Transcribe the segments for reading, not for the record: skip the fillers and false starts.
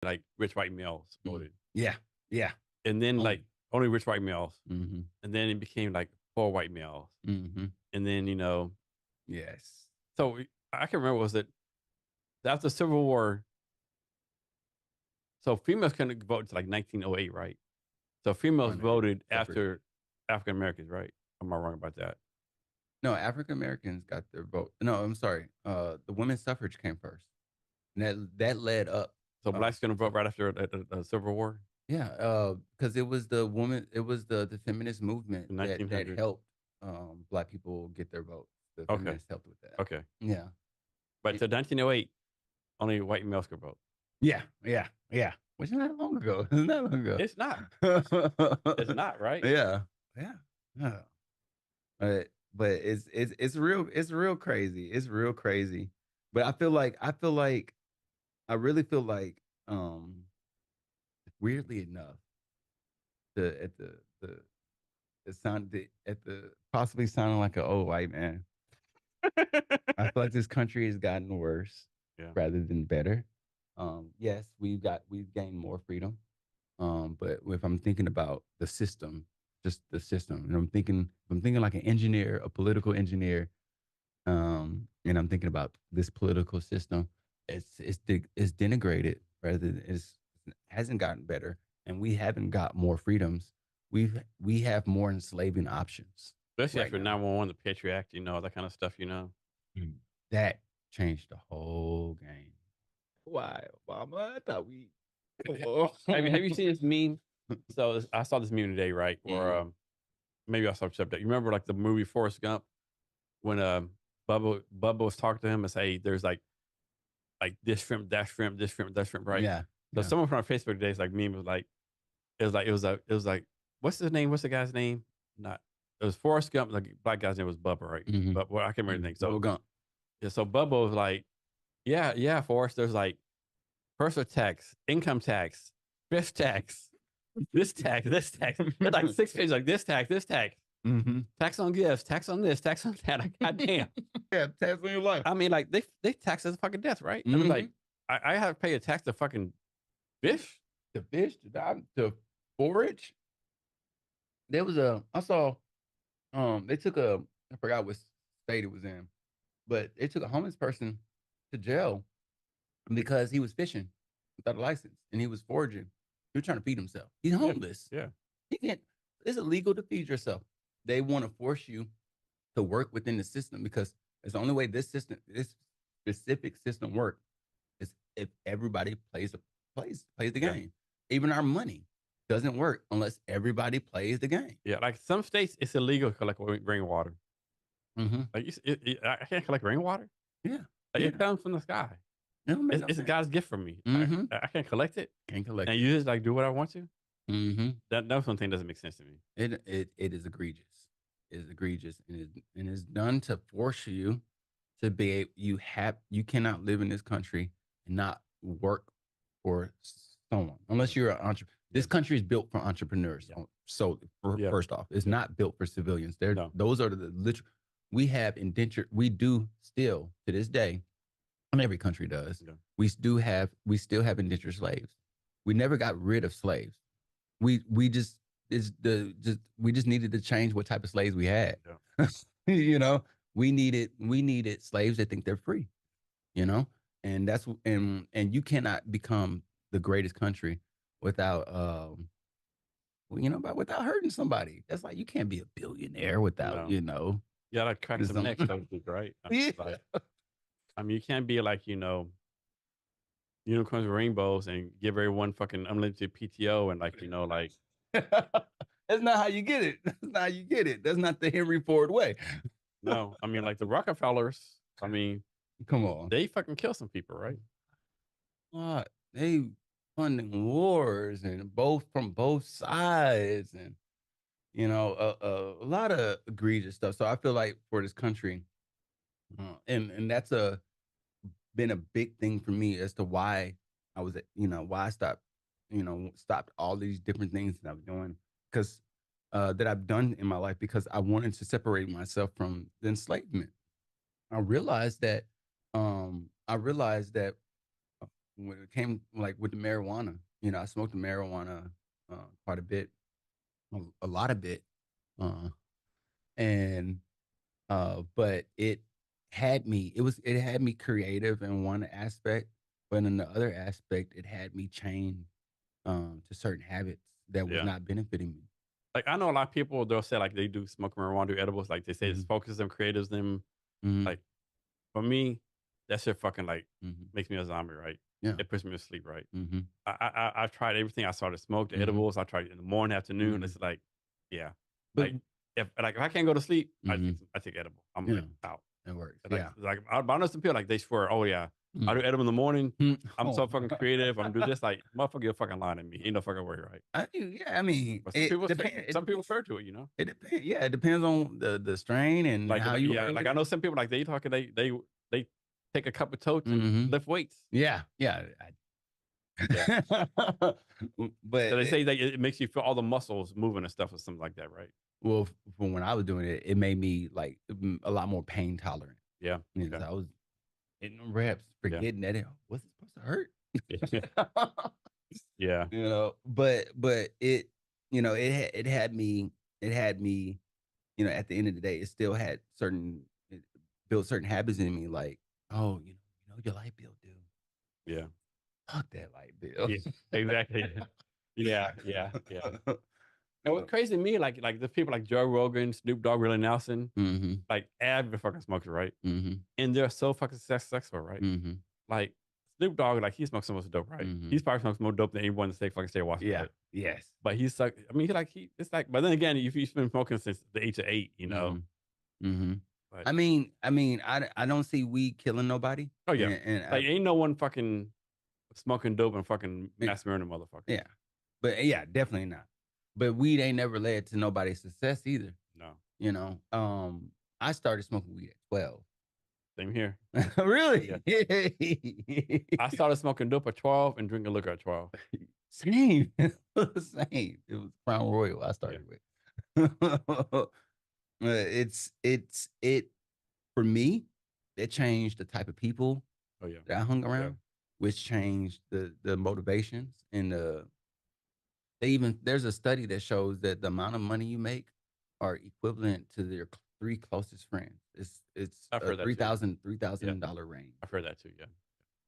like rich white males voted, Yeah, yeah. and then like Only. only rich white males, Mm-hmm. and then it became like poor white males, Mm-hmm. and then Yes. so I can remember was that after the Civil War, so females couldn't vote until like 1908, right? So females On a voted separate. after African Americans, right? Am I wrong about that? No, African Americans got their vote. No, I'm sorry. The women's suffrage came first, and that led up. So blacks couldn't To vote right after the Civil War Yeah, because it was the feminist movement in that 1900. helped black people get their votes. The Okay, feminists helped with that. okay, Yeah. but It- to 1908, only white males could vote. yeah, yeah, yeah. Which is not long ago. It's not long ago. It's not. It's not right. Yeah, yeah, yeah. But it's real crazy. It's real crazy. But I really feel like weirdly enough, the at the it sounded at the possibly sounding like an old white man. I feel like this country has gotten worse Yeah. rather than better. Yes, we've gained more freedom. But if I'm thinking about the system, just the system, and I'm thinking like an engineer, a political engineer, and I'm thinking about this political system, it's denigrated rather than it hasn't gotten better, and we haven't got more freedoms. We have more enslaving options Especially right after now. 911, the Patriot Act, all that kind of stuff, Mm. That changed the whole game. Why, Obama? I thought we. Oh. Have you seen this meme? So I saw this meme today, right? Or Mm. maybe I saw something. You remember like the movie Forrest Gump when Bubba was talking to him and say there's like this shrimp, that shrimp, this shrimp, that shrimp, right? Yeah, So yeah. someone from our Facebook today is like meme was like it was like what's his name? What's the guy's name? Not it was Forrest Gump. The black guy's name was Bubba, right? Mm-hmm. But well, I can't remember the name. So Bubba Gump. yeah, so Bubba was like, yeah, Forrest. There's like personal tax, income tax, thrift tax, this tax, this tax. It's like 6 pages, like this tax, Mm-hmm. tax on gifts, tax on this, tax on that. Like, goddamn. Yeah, tax on your life. I mean, like they tax us fucking death, right? I mean, Mm-hmm. like I have to pay a tax to fucking fish. The fish, to forage. There was a I saw they took a I forgot what state it was in, but they took a homeless person to jail because he was fishing without a license and he was foraging. He was trying to feed himself. He's Yeah, homeless. yeah, He can't. It's illegal to feed yourself. They want to force you to work within the system because it's the only way this specific system works is if everybody plays the yeah, game. Even our money doesn't work unless everybody plays the game. yeah. Like some states, it's illegal to collect rainwater. Mm-hmm. Like I can't collect rainwater. Yeah, Like, yeah. it comes from the sky. It don't make It's, no it's sense. God's gift from me. I, Mm-hmm. I can't collect it, Can't collect and it. you just like do what I want to. Mm-hmm. That's one thing doesn't make sense to me. It is egregious. It is egregious, and it's done to force you to be. You cannot live in this country and not work for someone unless you're an entrepreneur. Yeah, This country is built for entrepreneurs. yeah, So yeah. first off, it's not built for civilians. No, Those are the literal. We have indentured. We do still to this day, and every country does. yeah, We still have indentured slaves. We never got rid of slaves. We just is the just we just needed to change what type of slaves we had. yeah. you know, we needed slaves that think they're free. You know, and and you cannot become the greatest country without but without hurting somebody. That's like you can't be a billionaire without No. You gotta crack some some necks, so to speak, right? yeah. You can't be like, unicorns and rainbows and give everyone fucking unlimited PTO and like, That's not how you get it. That's not how you get it. That's not the Henry Ford way. no. Like the Rockefellers, Come on. they fucking kill some people, right? What? They funding wars and both from both sides and a lot of egregious stuff. So I feel like for this country, and that's been a big thing for me as to why why I stopped all these different things that I was doing because that I've done in my life because I wanted to separate myself from the enslavement. I realized that when it came like with the marijuana, you know, I smoked the marijuana quite a bit, a lot of bit, uh, and but it had me creative in one aspect, but in the other aspect, it had me chained to certain habits that was Yeah. not benefiting me. Like I know a lot of people, they'll say like they do smoke marijuana, do edibles, like they say Mm-hmm. it focuses them, creatives them. Mm-hmm. Like for me, that shit fucking like Mm-hmm. makes me a zombie, right? Yeah. It puts me to sleep, right? Mm-hmm. I've tried everything. I started to smoke the Mm-hmm. edibles. I tried it in the morning, afternoon. Mm-hmm. It's like, yeah, But like if I can't go to sleep, mm-hmm. I take edible. I'm Yeah, like out. it works. Like Yeah. I know some people like they swear, oh yeah, I do edible in the morning. I'm so Oh. fucking creative. I'm do this like motherfucker, you're fucking lying to me. Ain't no fucking way, right? I mean, But it depends. some people swear to it, you know. It depends. Yeah, it depends on the strain and how you Yeah, work like with I it. know some people like they talking they take a cup of totes and Mhm. lift weights. Yeah, yeah. Yeah, But so they say that it makes you feel all the muscles moving and stuff or something like that, right? well, from when I was doing it, it made me like a lot more pain tolerant. Yeah. You know, Okay. so I was hitting them reps, Yeah. forgetting that it wasn't supposed to hurt. Yeah. You know, but it, you know, it had me, you know, at the end of the day, it still had it built certain habits in me, like, oh, you know your light bill due. Yeah. Fuck that light bill. Yeah. Exactly. Yeah. Yeah. Yeah. And what's crazy to me, like the people like Joe Rogan, Snoop Dogg, Willie Nelson, Mm-hmm. like avid fucking smokers, right? Mm-hmm. And they're so fucking successful, right? Mm-hmm. Like Snoop Dogg, like he smokes so much dope, right? Mm-hmm. He's probably smokes more dope than anyone to stay Washington. Yeah. Right? Yes. But he's like, I mean, it's like, but then again, if he's been smoking since the age of 8, you know. Mm-hmm. Mm-hmm. But I don't see weed killing nobody. oh yeah, And like ain't no one fucking smoking dope and fucking yeah, mass murdering motherfuckers. yeah, but yeah, definitely not. But weed ain't never led to nobody's success either. No, You know, I started smoking weed at 12. same here. Really? I started smoking dope at 12 and drinking liquor at 12. Same. Same. It was Crown Royal I started with. It for me, it changed the type of people Oh yeah, that I hung yeah, around, which changed the motivations and there's a study that shows that the amount of money you make are equivalent to your three closest friends. It's I've a heard that too. Yeah, $3,000 range. I've heard that too. Yeah,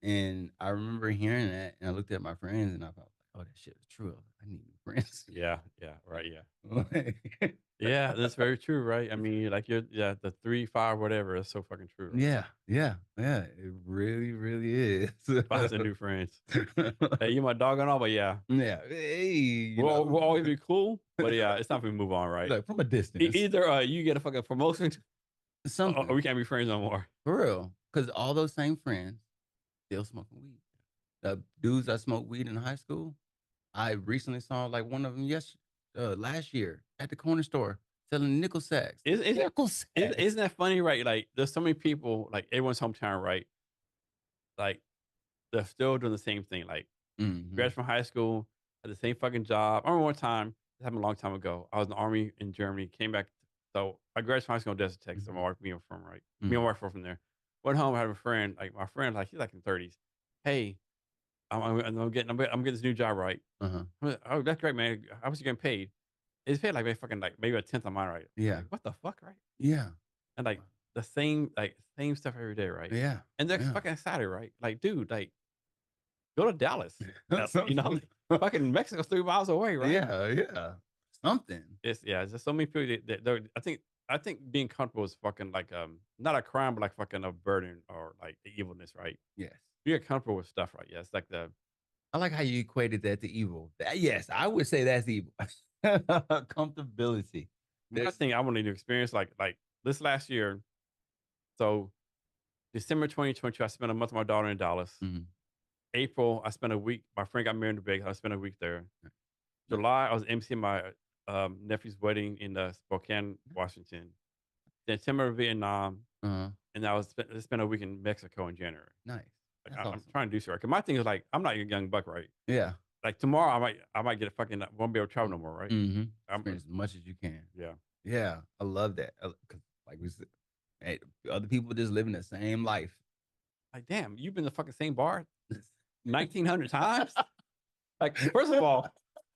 And I remember hearing that, and I looked at my friends, and I thought, "Oh, that shit is true. I need new friends." yeah, yeah, right, yeah, yeah. That's very true, right? I mean, like the 3, 5, whatever. It's so fucking true. Right? Yeah, yeah, yeah. It really, really is. Find some new friends. Hey, you my dog and all, but yeah, Yeah. Hey, we'll always be cool. But yeah, it's time for me to move on, right? like from a distance, Either you get a fucking promotion, or something we can't be friends no more. for real. Because all those same friends still smoking weed. The dudes that smoked weed in high school, I recently saw like one of them last year at the corner store selling nickel sacks. Nickel sacks. Isn't that funny, right? Like, there's so many people, like everyone's hometown, right? Like, they're still doing the same thing. Like, Mhm. graduated from high school, had the same fucking job. I remember one time, this happened a long time ago. I was in the army in Germany, came back. So I graduated from high school in Desert, Texas. Mhm. My wife being from, right? Me Mhm. and my wife were from there. Went home, I had a friend, like my friend, like he's like in 30s. Hey, I'm getting this new job, right? Uh-huh. I'm like, oh, that's great, man. How much you getting paid? It's paid like maybe a tenth of mine, right? Yeah. Like, what the fuck, right? Yeah. And like the same stuff every day, right? Yeah. And they're Yeah. fucking excited, right? Like, dude, like go to Dallas. You know, fucking Mexico's 3 miles away, right? Yeah. Yeah. Something. It's there's so many people I think being comfortable is fucking like not a crime, but like fucking a burden or like the evilness, right? Yes. You're comfortable with stuff, right? Yeah, it's like the I like how you equated that to evil. Yes, I would say that's evil. Comfortability. one thing I wanted to experience like this last year. So December 2022, I spent a month with my daughter in Dallas. Mhm. April, I spent a week. My friend got married in Vegas. I spent a week there. July, I was emceeing my nephew's wedding in Spokane, Washington. Then September, Vietnam, Uh-huh. and I spent a week in Mexico in January. Nice. Like, That's I'm awesome. trying to do so. Because my thing is like, I'm not a young buck, right? Yeah. Like tomorrow, I might get a fucking won't be able to travel no more, right? Mm-hmm. I'm, Experience as much as you can. yeah. Yeah. I love that. 'Cause like we said, hey, other people just living the same life. Like, damn, you've been to the fucking same bar 1,900 times. Like, first of all,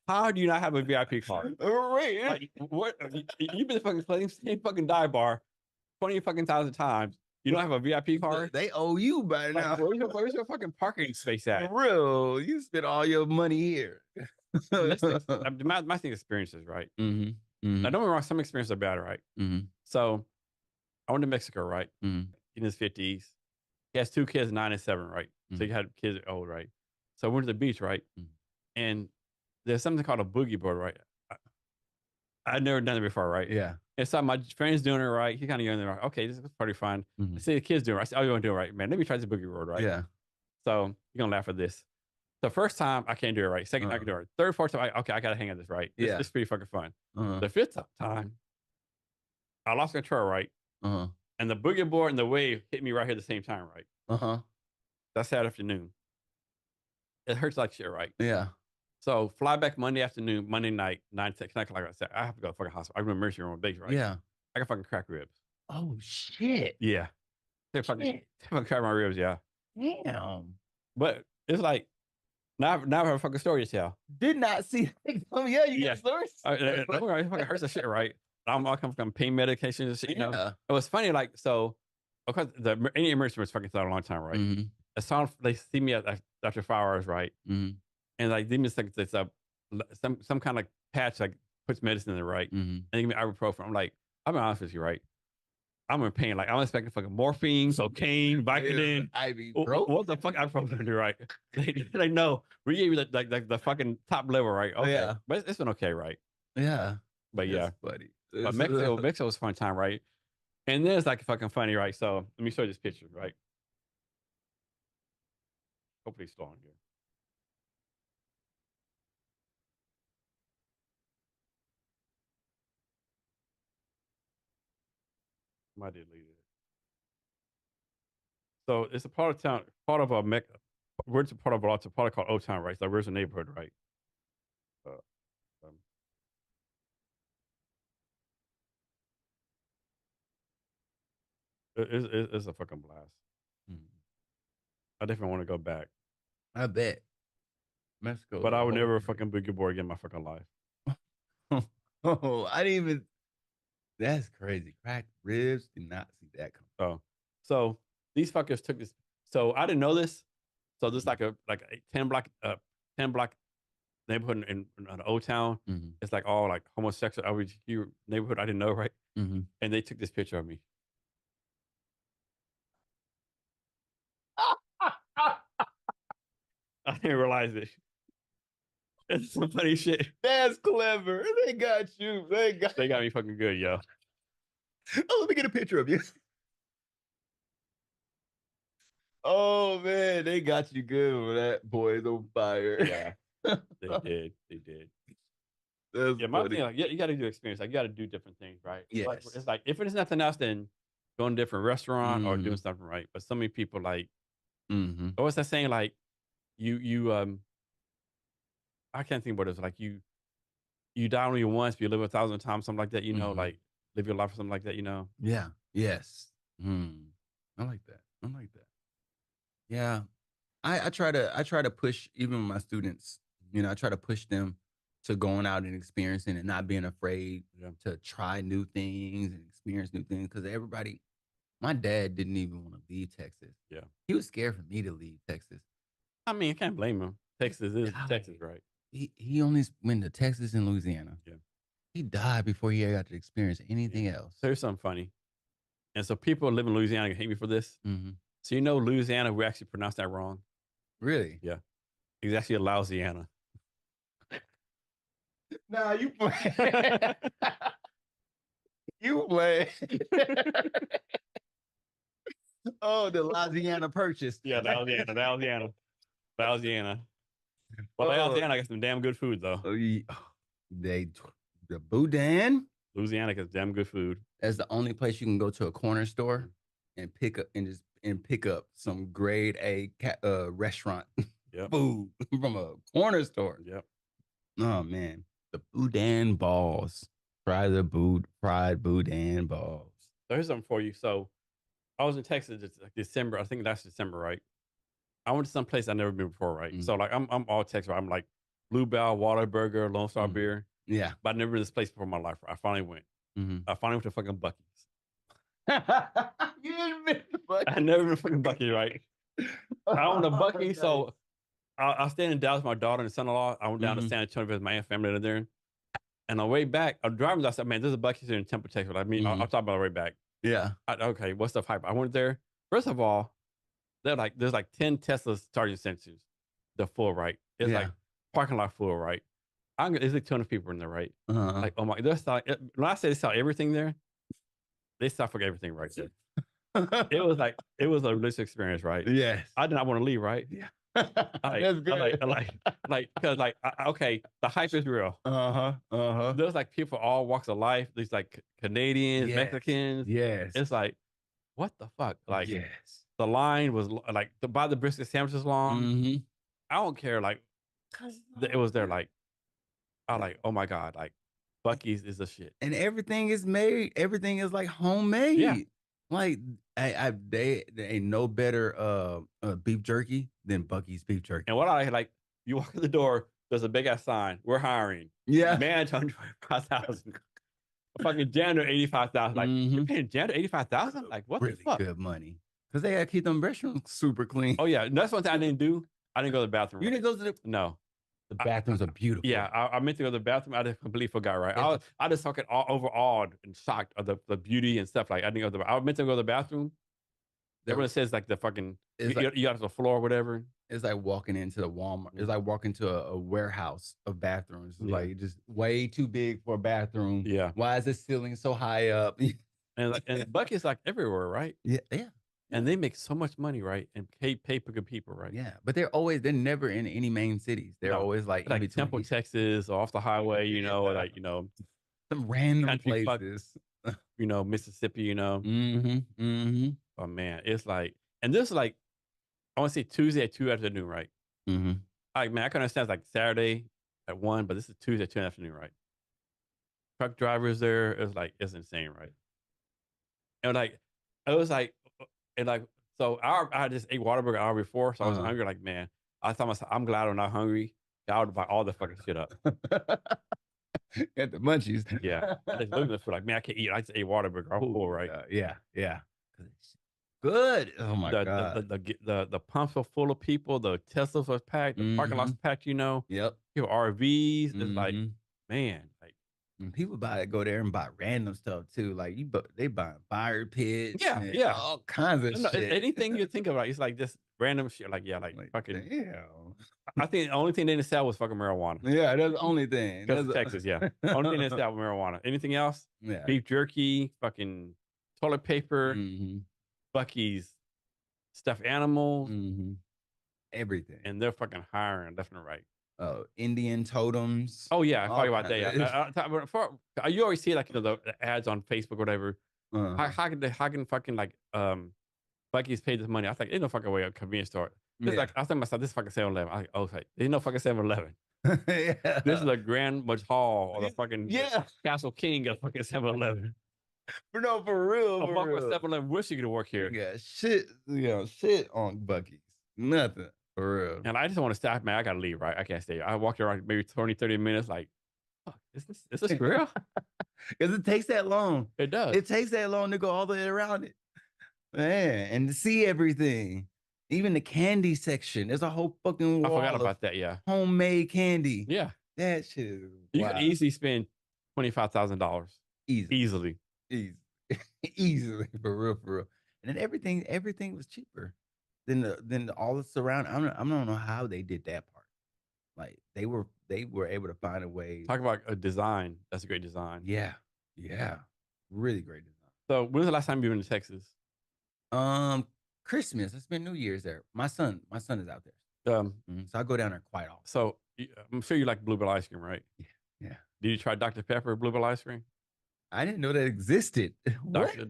how do you not have a VIP card? Right. Like, what? You've been fucking playing the same fucking dive bar 20 fucking thousand times. You don't have a VIP card? They owe you by Like, now. where's your fucking parking space at? For real. You spent all your money here. My thing experiences, right? Mm-hmm. Now, don't get me wrong, some experiences are bad, right? Mm-hmm. So I went to Mexico, right? Mm-hmm. In his 50s. He has 2 kids, 9 and 7, right? So he had kids old, right? So I went to the beach, right? And there's something called a boogie board, right? I'd never done it before, right? Yeah. And so my friend's doing it right. He kind of young, right? Okay, this is pretty fun. I see the kids doing it. I said, oh, you want to do it right? Man, let me try this boogie board, right? Yeah. So you're going to laugh at this. The first time, I can't do it right. Second, I can do it right. Third, fourth time, okay, I got to hang on this, right? Yeah. It's pretty fucking fun. The fifth time, I lost control, right? And the boogie board and the wave hit me right here at the same time, right? That's Saturday afternoon. It hurts like shit, right? Yeah. So fly back Monday afternoon, Monday night, 9 to 10 o'clock. I said, I have to go to the fucking hospital. I go to emergency room on base, right? Yeah. I got fucking crack ribs. Oh shit. Yeah. They fucking crack my ribs, yeah. Damn. But it's like, now I have a fucking story to tell. Did not see. Yeah, you got stories. It fucking hurts the shit, right? I'm come from pain medication and shit, you know. It was funny, like, so, because any emergency room is fucking thought a long time, right? As soon as they see me after 5 hours, right? And like, they just think it's some kind of patch, like, puts medicine in it, right? And they give me ibuprofen. I'm like, I'll be honest with you, right? I'm in pain. Like, I'm expecting fucking morphine, cocaine, Vicodin. What the fuck ibuprofen do, right? They know. We gave you the fucking top level, right? Okay. Yeah. But it's been okay, right? Yeah. But yeah. Buddy. But Mexico was a fun time, right? And then it's like fucking funny, right? So let me show you this picture, right? Hopefully it's still on here. Might delete it. So it's a part of town, part of a where's a part of a part called Old Town, right? So where's the neighborhood, right? It's a fucking blast. I definitely want to go back. I bet. Mexico. But I would never fucking boogie board again in my fucking life. Oh, I didn't even. That's crazy. Cracked ribs. Did not see that come. Oh, so these fuckers took this. So I didn't know this. So this like a 10 block neighborhood in Old Town. It's like all like homosexual LGBTQ neighborhood. I didn't know, right? And they took this picture of me. I didn't realize it. It's some funny shit. That's clever. They got you. They got me fucking good, yo. Oh, let me get a picture of you. Oh man, they got you good with that. Boy's on fire. Yeah, they did. That's my thing, like, you got to do experience. Like, you got to do different things, right? Yes. Like, it's like, if it's nothing else, then going to a different restaurant or doing something right. But so many people like, what's that saying? Like, you I can't think what it is. Like, you die only once, but you live 1,000 times, something like that. You know, like live your life or something like that. You know. Yeah. Yes. I like that. Yeah. I try to push even my students. You know, I try to push them to going out and experiencing and not being afraid to try new things and experience new things. Because my dad didn't even want to leave Texas. Yeah. He was scared for me to leave Texas. I mean, I can't blame him. Texas is Texas, right? He only went to Texas and Louisiana. Yeah. He died before he got to experience anything else. So here's something funny. And so people live in Louisiana can hate me for this. So you know Louisiana, we actually pronounced that wrong. Really? Yeah. It's actually a Louisiana. Nah, you play. You play. Oh, the Louisiana Purchase. Yeah, Louisiana. Well, Louisiana got some damn good food though. The Boudin. Louisiana gets damn good food. That's the only place you can go to a corner store and pick up some grade A restaurant food from a corner store. Yep. Oh man, the Boudin balls. Fried Boudin balls. So here's something for you. So I was in Texas December. I think last December, right? I went to some place I've never been before, right? So like I'm all Texas, right? I'm like Bluebell, Whataburger, Lone Star Beer. Yeah. But I've never been to this place before in my life. I finally went. I finally went to fucking Bucky's. You didn't been to Bucky's. I never been to fucking Bucky's, right? I own a Bucky's, so I stayed in Dallas with my daughter and son-in-law. I went down to San Antonio because my aunt family lived there. And on the way back, I'm driving. I said, "Man, there's a Bucky's here in Temple, Texas." I mean, I'll talk about the way back. Yeah. Okay, what's the hype? I went there. First of all, there's like 10 Tesla charging stations. They're full, right? It's like parking lot full, right? There's like 200 people in there, right? Like, oh my, when I say they sell everything there, they sell for everything right there. It was a religious experience, right? Yes. I did not want to leave, right? Yeah. That's good. Because okay, the hype is real. There's like people all walks of life. There's like Canadians, Mexicans. Yes. It's like, what the fuck? Like, yes. The line was like to buy the brisket sandwiches long. I don't care. Like, it was there. Like, I like, oh my God, like Bucky's is the shit. And everything is made. Everything is like homemade. Yeah. Like they ain't no better beef jerky than Bucky's beef jerky. And what I like, you walk in the door, there's a big ass sign. We're hiring. Yeah. Man, 125,000. Fucking janitor 85,000. Like, you're paying janitor 85,000? Like, what really the fuck? Good money. Because they gotta keep them restaurants super clean. Oh yeah. And that's one thing I didn't do. I didn't go to the bathroom. You didn't go to the No. The bathrooms are beautiful. Yeah, I meant to go to the bathroom. I just completely forgot, right? I just fucking overawed and shocked of the beauty and stuff. Like, I didn't go to I meant to go to the bathroom. Everyone says like the fucking, you got to the floor or whatever. It's like walking into the Walmart. It's like walking to a warehouse of bathrooms. It's like just way too big for a bathroom. Yeah. Why is the ceiling so high up? and Bucky's like everywhere, right? Yeah. Yeah. And they make so much money, right? And pay for good people, right? Yeah, but they're never in any main cities. They're always like in Temple, Texas, or off the highway, you know, like, you know, some random places. You know, Mississippi, you know. Oh man, it's like, and this is like, I want to say Tuesday at 2 afternoon, right? Like, man, I can understand it's like Saturday at 1, but this is Tuesday at 2 afternoon, right? Truck drivers there, it's insane, right? And like, it was like. And like, so I just ate Whataburger an hour before, so I was hungry. Like, man, I thought myself, I'm glad I'm not hungry. I would buy all the fucking shit up. At the munchies. Yeah. I just looked at the food like, man, I can't eat. I just ate Whataburger. I'm full, right? Yeah. Good. Oh my God. The pumps were full of people. The Teslas was packed. The parking lots packed, you know. Yep. People RVs. It's like, man, like. And people go there and buy random stuff too. Like they buy fire pits. Yeah. All kinds of shit. Anything you think about, it's like this random shit. Like fucking. Damn. I think the only thing they didn't sell was fucking marijuana. Yeah, that's the only thing. That's Texas, yeah. Only thing they didn't sell was marijuana. Anything else? Yeah. Beef jerky, fucking toilet paper, Bucky's stuffed animals, everything. And they're fucking hiring left and right. Indian totems. Oh yeah, I thought about that. You always see like, you know, the ads on Facebook or whatever. How can fucking like Bucky's pay this money? I think there's no fucking way a convenience store. Like I think myself, this is fucking 7-Eleven. I like, okay, there's no fucking 7-Eleven. Yeah. This is a Grand Much Hall or the fucking Castle King of fucking 7-Eleven. No, for real. A fucking 7-Eleven wish you could work here. Yeah, shit on Bucky's. Nothing. For real. And I just want to stop, man. I gotta leave, right? I can't stay. I walked around maybe 20, 30 minutes, like, fuck, is this real? Because it takes that long. It does. It takes that long to go all the way around it. Man, and to see everything. Even the candy section. There's a whole fucking wall. I forgot about that, yeah. Homemade candy. Yeah. That shit is You could easily spend $25,000. Easily. Easily. For real. And then everything was cheaper. Then all the surround. I don't know how they did that part. Like they were able to find a way. Talk about a design. That's a great design. Yeah, really great design. So when was the last time you were in Texas? Christmas. I spent New Year's there. My son is out there. So I go down there quite often. So I'm sure you like Bluebell ice cream, right? Yeah. Did you try Dr. Pepper Bluebell ice cream? I didn't know that existed.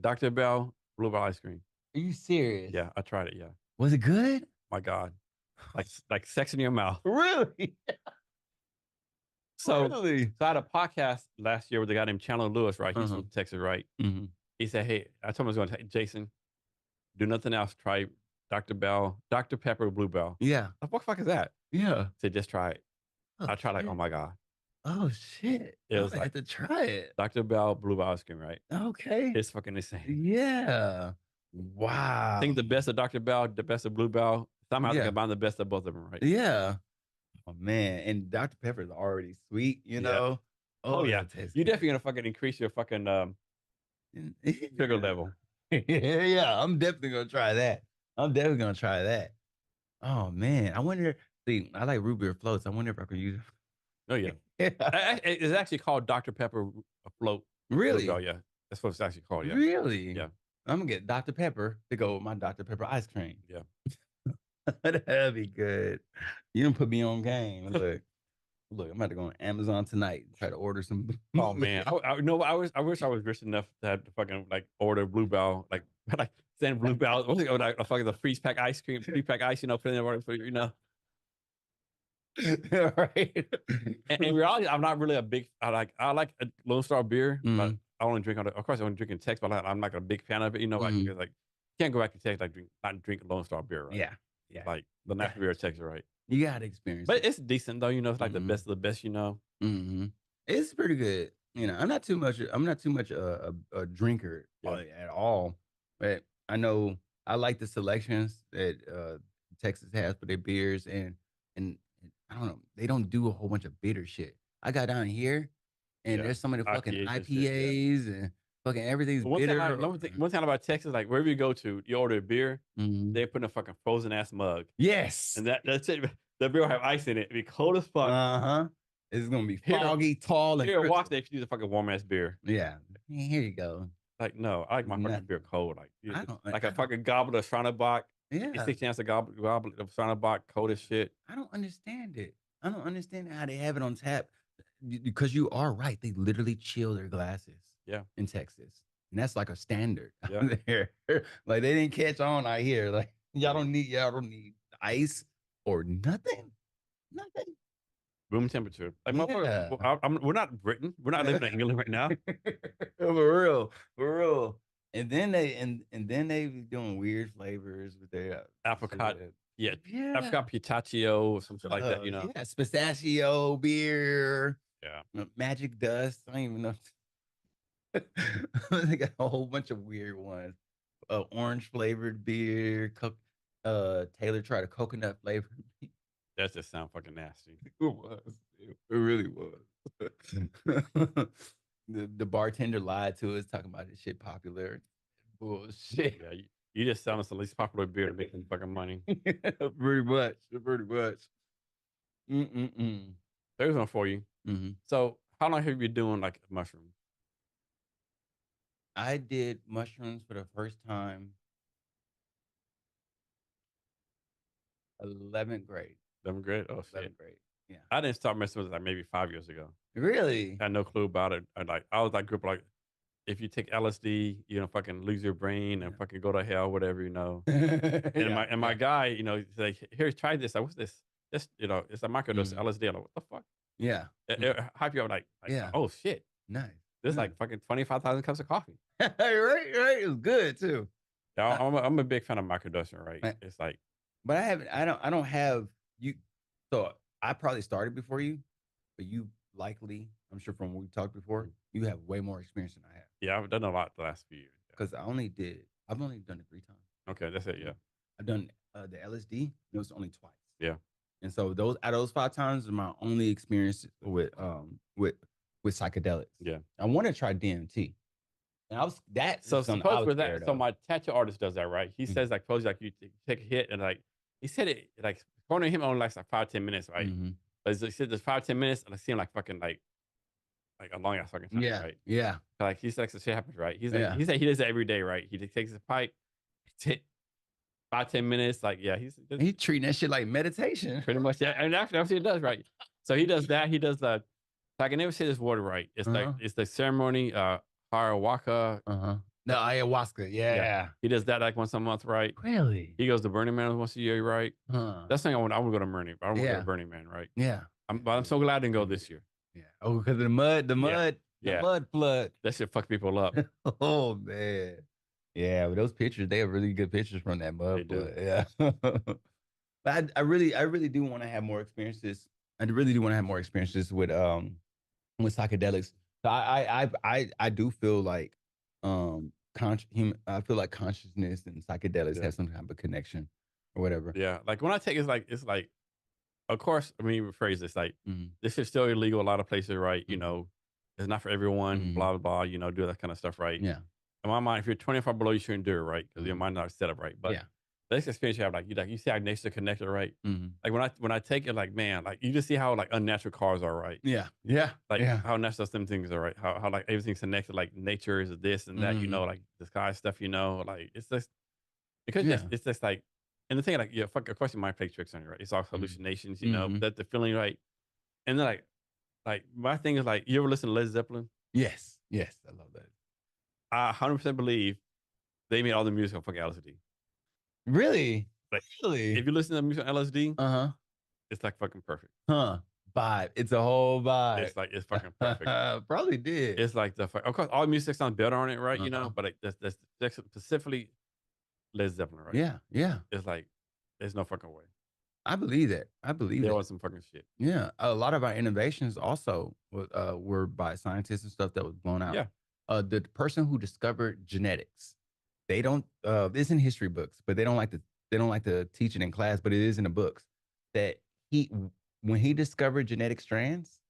Dr. Bell Bluebell ice cream. Are you serious? Yeah, I tried it. Yeah. Was it good? My God, like sex in your mouth. Really? So I had a podcast last year with a guy named Chandler Lewis, right? He's from Texas, right? He said, hey, I told him I was going to Jason, do nothing else. Try Dr. Bell, Dr. Pepper Bluebell. Yeah. What the fuck is that? Yeah. Said just try it. Oh, I tried like, shit. oh my God. Oh shit. It I was like had to try it. Dr. Bell Bluebell ice cream, right? Okay. It's fucking insane. Yeah. Wow. I think the best of Dr. Bell, the best of Bluebell. Somehow they Yeah. combine the best of both of them, right? Yeah. Oh man. And Dr. Pepper is already sweet, you know? Oh yeah. that tastes You're good. definitely gonna fucking increase your fucking sugar level. Yeah, I'm definitely gonna try that. I'm definitely gonna try that. Oh man. I wonder. See, I like root beer floats. I wonder if I could use Oh yeah. it. It's actually called Dr. Pepper Float Really? Bluebell, yeah. That's what it's actually called, yeah. Really? Yeah. I'm gonna get Dr. Pepper to go with my Dr. Pepper ice cream. Yeah. That'd be good. You don't put me on game. Look, I'm about to go on Amazon tonight and try to order some. Oh man, I wish I was rich enough to have to fucking like order Bluebell, like like send Bluebell, what's it called, like fucking the freeze pack ice cream, freeze pack ice, you know, put in there for you know. Right. And in reality, I'm not really a big. I like a Lone Star beer, but Mhm. I only drink on. Of course, I only drink in Texas, but I'm not a big fan of it. You know, like Mhm. because, like can't go back to Texas like not drink Lone Star beer, right? Yeah. Yeah. Like the national beer of Texas, right? You gotta experience But it. it's decent though. You know, it's like the Mhm. best of the best. You know. Mhm. It's pretty good. You know, I'm not too much a drinker Yeah. at all, but I know I like the selections that Texas has for their beers and I don't know, they don't do a whole bunch of bitter shit. I got down here and Yeah. there's some of the fucking IPAs and shit. Yeah. IPAs and fucking everything's But bitter. one thing about Texas, like wherever you go to, you order a beer, Mhm. they put in a fucking frozen ass mug, Yes. and that's it. The beer will have ice in it. It'd be cold as fuck. Uh-huh. It's gonna be Here, foggy, tall, and here, crisp. watch they use a fucking warm ass beer. Yeah. Here you go. Like, no, I like my fucking Nothing. beer cold. Like, I don't like I a don't fucking goblet of Schronenbach. yeah. 60 ounce of goblet of Schronenbach, cold as shit. I don't understand it. I don't understand how they have it on tap. Because you are right. They literally chill their glasses. Yeah. In Texas. And that's like a standard Yeah. out there. Like they didn't catch on out here. Like y'all don't need ice or nothing. Nothing. Room temperature. Like, Yeah. motherfucker, we're not Britain. We're not living in England right now. For real. For real. And then they be doing weird flavors with their Apricot. Yeah. Yeah. Apricot pistachio or something like that, you know? Yeah, pistachio beer. Yeah. Magic dust. I don't even know. They got a whole bunch of weird ones. Orange flavored beer. Taylor tried a coconut flavored beer. That just sound fucking nasty. It was. It really was. The bartender lied to us talking about this shit popular. Bullshit. Yeah. You just selling us the least popular beer to make some fucking money. Pretty much. Pretty much. There's one for you. Mm-hmm. So, how long have you been doing like mushrooms? I did mushrooms for the first time 11th grade. 11th grade? Oh, shit. 11th grade. Yeah. I didn't start messing with it like maybe 5 years ago. Really? I had no clue about it. I was like group like, if you take LSD, you know, fucking lose your brain and fucking go to hell, whatever, you know. And my guy, you know, he's like, here, try this. Like, what's this? This, you know, it's a microdose of LSD. I'm like, what the fuck? Yeah. It hype you up like, yeah. Oh shit. Nice. This is like fucking 25,000 cups of coffee. right. It was good too. Yeah, I'm a big fan of microdosing, right? It's like, but I don't have you. So I probably started before you, but you likely, I'm sure from what we talked before, you have way more experience than I have. Yeah, I've done a lot the last few years. Because I've only done it 3 times. Okay, that's it. Yeah. I've done the LSD. It was only twice. Yeah. And so out of those 5 times is my only experience with psychedelics. Yeah. I want to try DMT. And I was that. So suppose with that, so my tattoo artist does that, right? He says like, suppose like you take a hit and like he said it like according to him only lasts like 5-10 minutes, right? But he said there's 5-10 minutes and I see him like fucking like a long ass fucking time, right? Yeah. Like he's like, so shit happens, right? He's like, he said he does it every day, right? He takes his pipe, hit 5-10 minutes, like he's treating that shit like meditation, pretty much. Yeah, and actually that's what he does, right? So he does that. He does the I can never say this word right. It's like it's the ceremony, ayahuasca. No, ayahuasca. Yeah. He does that like once a month, right? Really? He goes to Burning Man once a year, right? That's the thing I want to go to Burning. I don't want to go to Burning Man, right? Yeah. But I'm so glad I didn't go this year. Yeah. Oh, because of the mud, the mud flood. That shit fuck people up. Oh man. Yeah, but those pictures, they have really good pictures from that They do. motherfucker. Yeah. But I really do want to have more experiences. I really do want to have more experiences with psychedelics. So I do feel like I feel like consciousness and psychedelics Yeah. have some kind of a connection or whatever. Yeah. Like when I take it's like, of course, I mean, rephrase this like, Mm-hmm. this is still illegal a lot of places, right? You Mm-hmm. know, it's not for everyone, Mm-hmm. blah, blah, blah, you know, do that kind of stuff, right? Yeah. In my mind, if you're 25 below, you shouldn't do it, right? Because your Mm-hmm. mind not set up right. But Yeah. that's the experience you have, like you see how nature connected, right? Mm-hmm. Like when I take it, like man, like you just see how like unnatural cars are, right? Yeah. Yeah. Like Yeah. how natural some things are, right? How like everything's connected, like nature is this and that, you Mm-hmm. know, like the sky stuff, you know, like it's just because Yeah. it's just like, and the thing like yeah, fuck, of course your mind play tricks on you, right? It's all Mm-hmm. hallucinations, you know, Mm-hmm. that the feeling, right? And then like my thing is like, you ever listen to Led Zeppelin? Yes. Yes. I love that. I 100% believe they made all the music on fucking LSD. Really? Like Really? if you listen to music on LSD, Uh-huh. it's like fucking perfect. Huh. Vibe. It's a whole vibe. It's like it's fucking perfect. Probably did. It's like of course all music sounds better on it, right? You Uh-huh. know, but like that's specifically Led Zeppelin, right? Yeah. Yeah. It's like there's no fucking way. I believe that. I believe There that. was some fucking shit. Yeah. A lot of our innovations also were by scientists and stuff that was blown out. Yeah, The person who discovered genetics, they don't it's in history books, but they don't like to teach it in class, but it is in the books that he when he discovered genetic strands,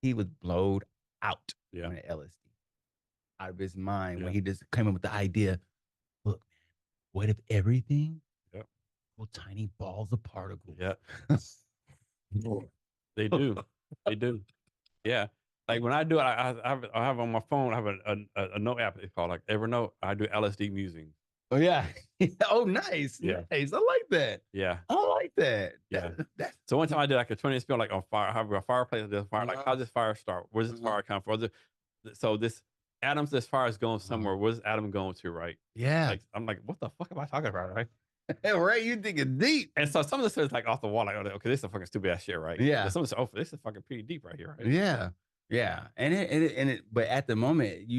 he was blowed out yeah, on the LSD, out of his mind when yeah, he just came up with the idea, look, what if everything yep, were tiny balls of particles? yeah. They do, they do. Yeah, like when I do it, I have on my phone. I have a note app. It's called like Evernote. I do LSD musing. Oh yeah. Oh, nice, Yeah, nice. I like that. yeah, I like that. yeah. That's So one time I did like a 20 spill like on fire. I have a fireplace. There's fire. Like how uh-huh. does fire start? Where does this Uh-huh. fire come from? So this atoms, this fire is going Uh-huh. somewhere. Where's atom going to? Right? Yeah. Like I'm like, what the fuck am I talking about? Right? Right. You thinking deep. And so some of this is like off the wall. Like, oh, okay, this is a fucking stupid ass shit, right? But Yeah. some of this, oh, this is fucking pretty deep right here, right? Yeah. Yeah. But at the moment,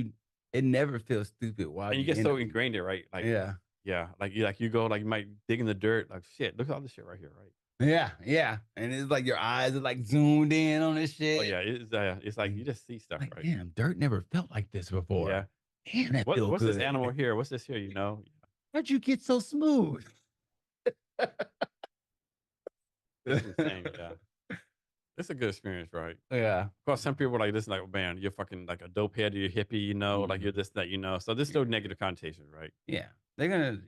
it never feels stupid while And you you get in so it. ingrained in it, right? Like, Yeah. yeah, like you go, like you might dig in the dirt, like shit. Look at all this shit right here, right? Yeah. Yeah. And it's like your eyes are like zoomed in on this Oh shit. yeah, it's like you just see stuff, Like, right? damn, dirt never felt like this Yeah. before. Damn, that feel What's this good. animal here? What's this here? You know? How'd you get so smooth? It's insane. Yeah, it's a good experience, right? Yeah. Of course, some people are like this, like, man, you're fucking like a dope head, you're a hippie, you know, like Mhm. you're this, that, you know. So there's Yeah. still negative connotations, right? Yeah. They're gonna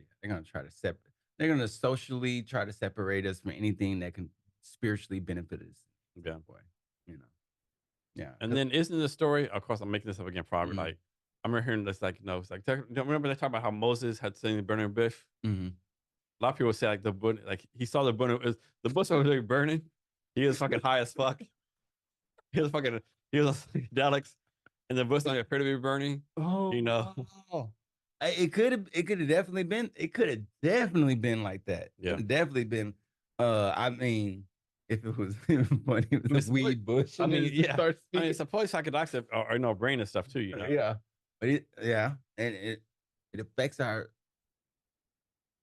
try to separate. They're gonna socially try to separate us from anything that can spiritually benefit us in Yeah. some way. You know. Yeah. And then isn't the story? Of course, I'm making this up again. Probably Mhm. like I remember hearing this. Like, it's like remember they talk about how Moses had seen the burning bush. Mhm. A lot of people say like like he saw the burning, the bush was really burning. He was fucking high as fuck. He was fucking he was on psychedelics, and the bush don't appear to be burning. Oh, You know? wow. It could have definitely been like that. Yeah. Could have definitely been I mean, if it was funny, it was It's a weed bush I and mean, then yeah. start I mean, speaking. it's supposed psychedelics are you know brain and stuff too. You know? Yeah. But yeah. And it affects our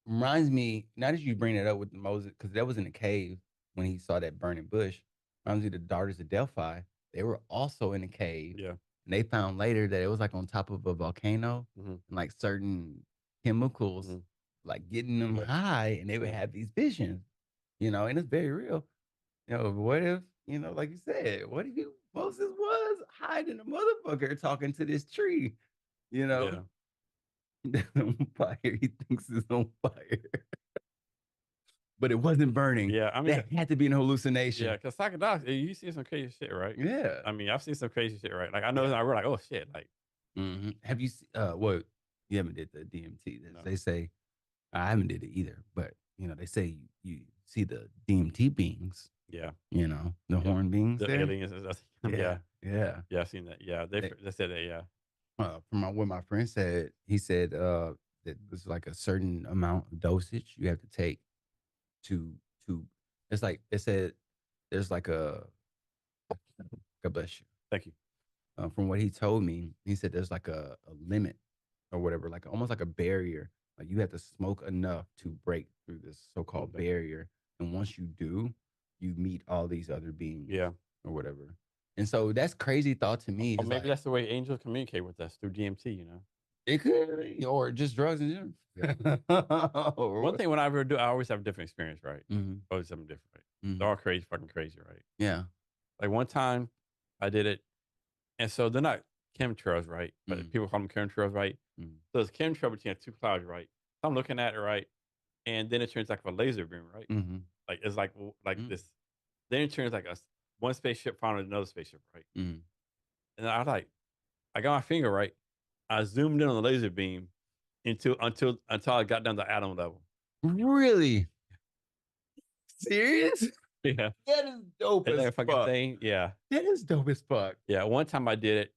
reminds me, now that you bring it up with Moses, because that was in the cave when he saw that burning bush. Reminds me of the daughters of Delphi. They were also in a cave. Yeah. And they found later that it was like on top of a volcano Mm-hmm. and like certain chemicals Mm-hmm. like getting them Yeah. high and they would have these visions, and it's very real. What if, like you said, what if Moses was hiding a motherfucker talking to this tree, you know? Yeah. That's on fire. He thinks it's on fire. But it wasn't burning. Yeah. I mean, That had to be an hallucination. yeah, because psychedelics, you see some crazy shit, right? Yeah. I mean, I've seen some crazy shit, right? Like I know, Yeah. I was like, oh shit, like Have you well, you haven't did the DMT. no, They say I haven't did it either, but they say you see the DMT beings, yeah, the yeah, horn beings the there. aliens and stuff. Yeah. Yeah, Yeah. yeah, I've seen that. Yeah, they said that. Yeah, From what my friend said, he said that there's like a certain amount of dosage you have to take to to it's like it said there's like a God bless you. thank you. From what he told me, he said there's like a limit or whatever, like almost like a barrier. Like you have to smoke enough to break through this so-called barrier. And once you do, you meet all these other beings. Yeah. Or whatever. And so that's crazy thought to me. Or maybe that's the way angels communicate with us through DMT, you know? It could, or just drugs in general. Yeah. One thing when I ever do, I always have a different experience, right? Always something different, right? They're all crazy, fucking crazy, right? Yeah. Like one time I did it, and so they're not chemtrails, right? But people call them chemtrails, right? So it's chemtrail between two clouds, right? So I'm looking at it, right? And then it turns like a laser beam, right? Like it's like this. Then it turns like one spaceship following another spaceship, right? And I got my finger right. I zoomed in on the laser beam until I got down to atom level. Really? Serious? Yeah. That is dope as that fucking fuck. thing. Yeah. That is dope as fuck. Yeah. One time I did it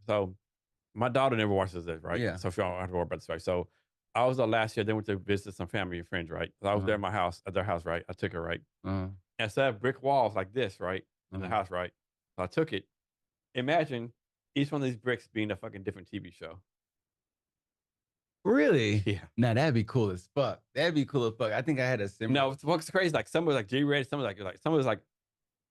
so my daughter never watches this, right? Yeah. So if you don't have to worry about this, right? So I was there last year. They went to visit some family and friends, right? So I was there at their house, right? I took her, right? And so I have brick walls like this, right? In the house, right? So I took it. Imagine each one of these bricks being a fucking different TV show. Really? Yeah. Now that'd be cool as fuck. That'd be cool as fuck. I think I had a similar. No, what's crazy? Like some was like G-rated, some was like some was like,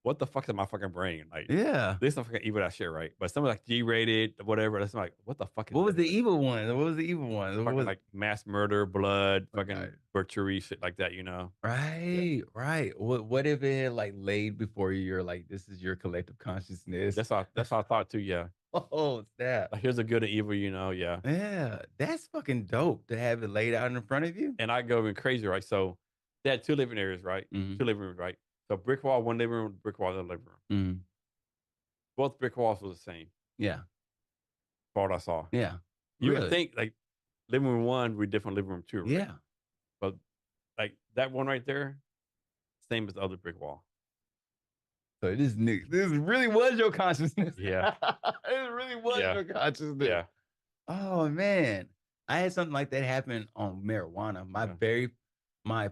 what the fuck is my fucking brain? Like, yeah, this is fucking evil that shit, right? But some was like G-rated, whatever. That's like, what the fuck is what was the evil one? What was the evil one? fucking What was like mass murder, blood, fucking butchery, shit like that, you know? right, right. What if it had like laid before you? You're like, this is your collective consciousness. That's all I thought too, yeah. Oh, snap. Like, here's the good and evil, you know, yeah. Yeah, that's fucking dope to have it laid out in front of you. And I go even crazy, right? So they had two living areas, right? Two living rooms, right? So brick wall, one living room, brick wall, another living room. Both brick walls was the same. Yeah. For what I saw. Yeah. You would think like living room one would be different living room two, right? Yeah. But like that one right there, same as the other brick wall. So this really was your consciousness. Yeah. It really was your consciousness. Yeah. Oh man. I had something like that happen on marijuana. My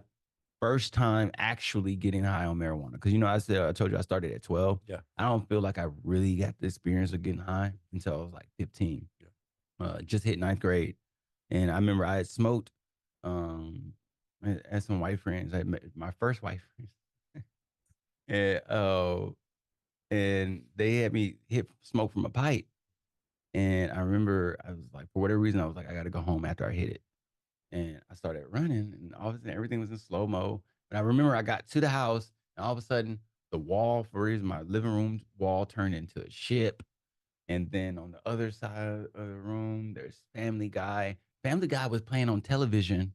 first time actually getting high on marijuana. Because I told you I started at 12. Yeah. I don't feel like I really got the experience of getting high until I was like 15. Yeah. Just hit 9th grade. And I remember I had smoked at some white friends. I met my first white friends. And they had me hit smoke from a pipe. And I remember I was like, for whatever reason, I was like, I got to go home after I hit it. And I started running, and all of a sudden, everything was in slow mo. And I remember I got to the house, and all of a sudden, the wall for my living room wall turned into a ship. And then on the other side of the room, there's Family Guy. Family Guy was playing on television,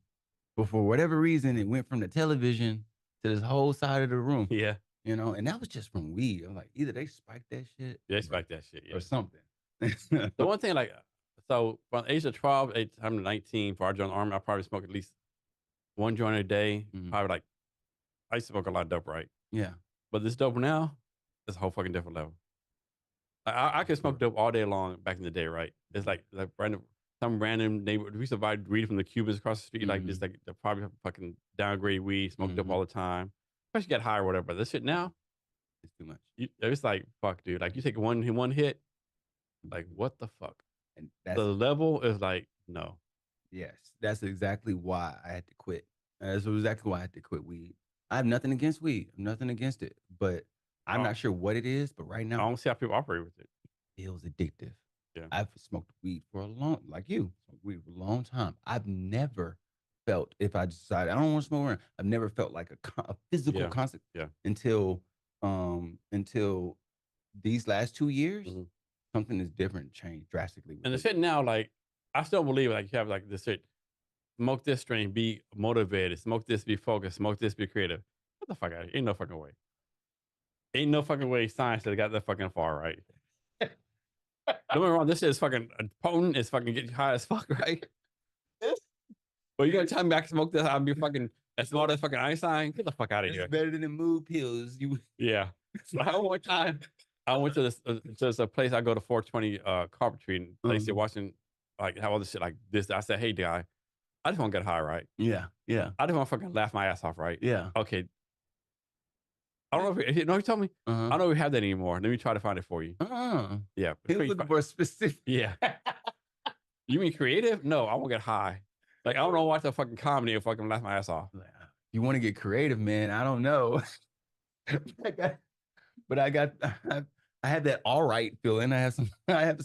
but for whatever reason, it went from the television to this whole side of the room. Yeah. And that was just from weed. I'm like, either they spiked that shit. They spiked that shit, or something. The one thing, like, so from age of 12, I'm 19, before I joined the Army, I probably smoked at least one joint a day. Probably like, I used to smoke a lot of dope, right? Yeah. But this dope now is a whole fucking different level. I could smoke dope all day long back in the day, right? It's like some random neighborhood. We used to buy weed from the Cubans across the street, like just like they probably fucking downgrade weed, smoke dope all the time. Especially get high or whatever. But this shit now, it's too much. It's like, fuck, dude. Like you take one hit, like what the fuck? And the level is like, no. Yes, that's exactly why I had to quit. That's exactly why I had to quit weed. I have nothing against weed. I'm nothing against it, but I'm not sure what it is. But right now, I don't see how people operate with it. It feels addictive. Yeah, I've smoked weed for a long, like you, smoked weed for a long time. I've never felt, if I decided I don't want to smoke around, I've never felt like a physical concept. Yeah. Until these last 2 years, something is different, changed drastically. And the shit now, like, I still believe, like, you have like this shit. Smoke this strain, be motivated. Smoke this, be focused. Smoke this, be creative. What the fuck out of here? Ain't no fucking way. Ain't no fucking way science that got that fucking far, right? Don't get me wrong, this shit is fucking potent. It's fucking get you high as fuck, right? But you gonna tell me I can smoke this? I'll be fucking as smart as fucking Einstein? Get the fuck out of here. It's better than the mood pills. Yeah. One time, I went to this a place I go to 420 Carpentry and place here watching like have all this shit like this. I said, hey guy, I just want to get high, right? Yeah. I just want to fucking laugh my ass off, right? Yeah. Okay. I don't know if he told me. I don't know if we have that anymore. Let me try to find it for you. Yeah. Yeah. He was looking for a specific. Yeah. You mean creative? No, I won't get high. Like, I don't know watch a fucking comedy and fucking laugh my ass off. You want to get creative, man? I don't know. but I have that all right feeling. I have some. I have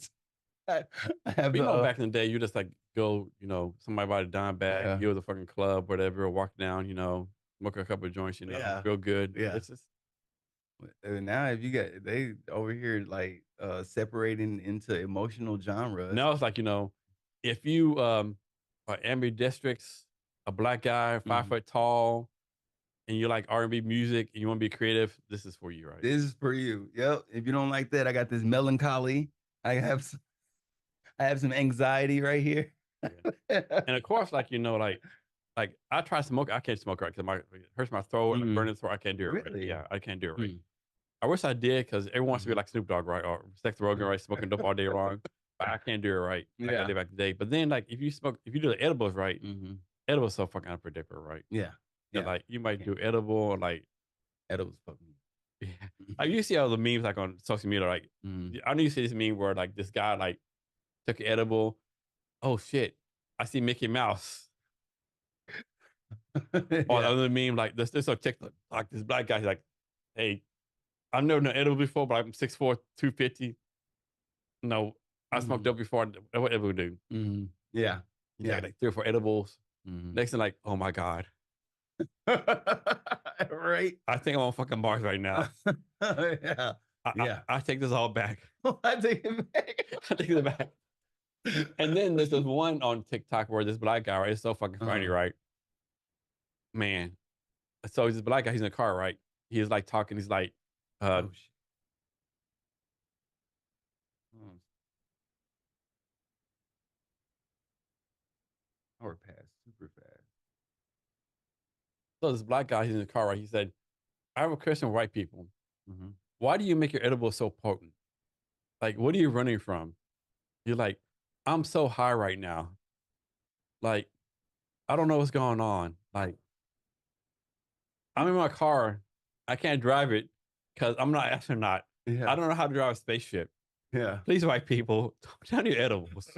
You know, back in the day, you just like go, you know, somebody bought a dime bag, you go to the fucking club, whatever, walk down, you know, smoke a couple of joints, you know, feel good. Yeah. It's just now if you got they over here like separating into emotional genres. now it's like, you know, if you are ambidextrous, a black guy, 5 foot tall, and you like R&B music and you want to be creative, this is for you, right? This is for you. Yep. If you don't like that, I got this melancholy. I have some anxiety right here. Yeah. And of course, like, you know, like I try to smoke, I can't smoke right because it hurts my throat, burning throat. I can't do it right. Yeah, I can't do it right. I wish I did because everyone wants to be like Snoop Dogg, right? Or Sex Rogan, right? Smoking dope all day long. But I can't do it right. Like I did back in the day. But then, like, if you do the edibles right, edibles so fucking unpredictable, right? Yeah. Like, you might do edible or like edibles fucking. Yeah. Like, you see all the memes like on social media, like I know you see this meme where like this guy like took an edible. Oh shit! I see Mickey Mouse. Or another meme like this on TikTok, like this black guy's like, "Hey, I've never done edible before, but I'm 6'4", 250. No, I smoked dope before. Whatever we do." Yeah. Like 3 or 4 edibles. Next thing, like, oh my god, right? I think I'm on fucking Mars right now. I take this all back. I take it back. I take it back. And then there's this one on TikTok where this black guy, right? It's so fucking funny, right? Man. So this black guy, he's in a car, right? He's like talking, he's like, oh shit. Or pass super fast. So this black guy, he's in the car, right? He said, I have a question for white people. Why do you make your edible so potent? Like, what are you running from? You're like, I'm so high right now. Like, I don't know what's going on. Like, I'm in my car. I can't drive it because I'm not an astronaut. Yeah. I don't know how to drive a spaceship. Yeah. Please, white people, don't do edibles.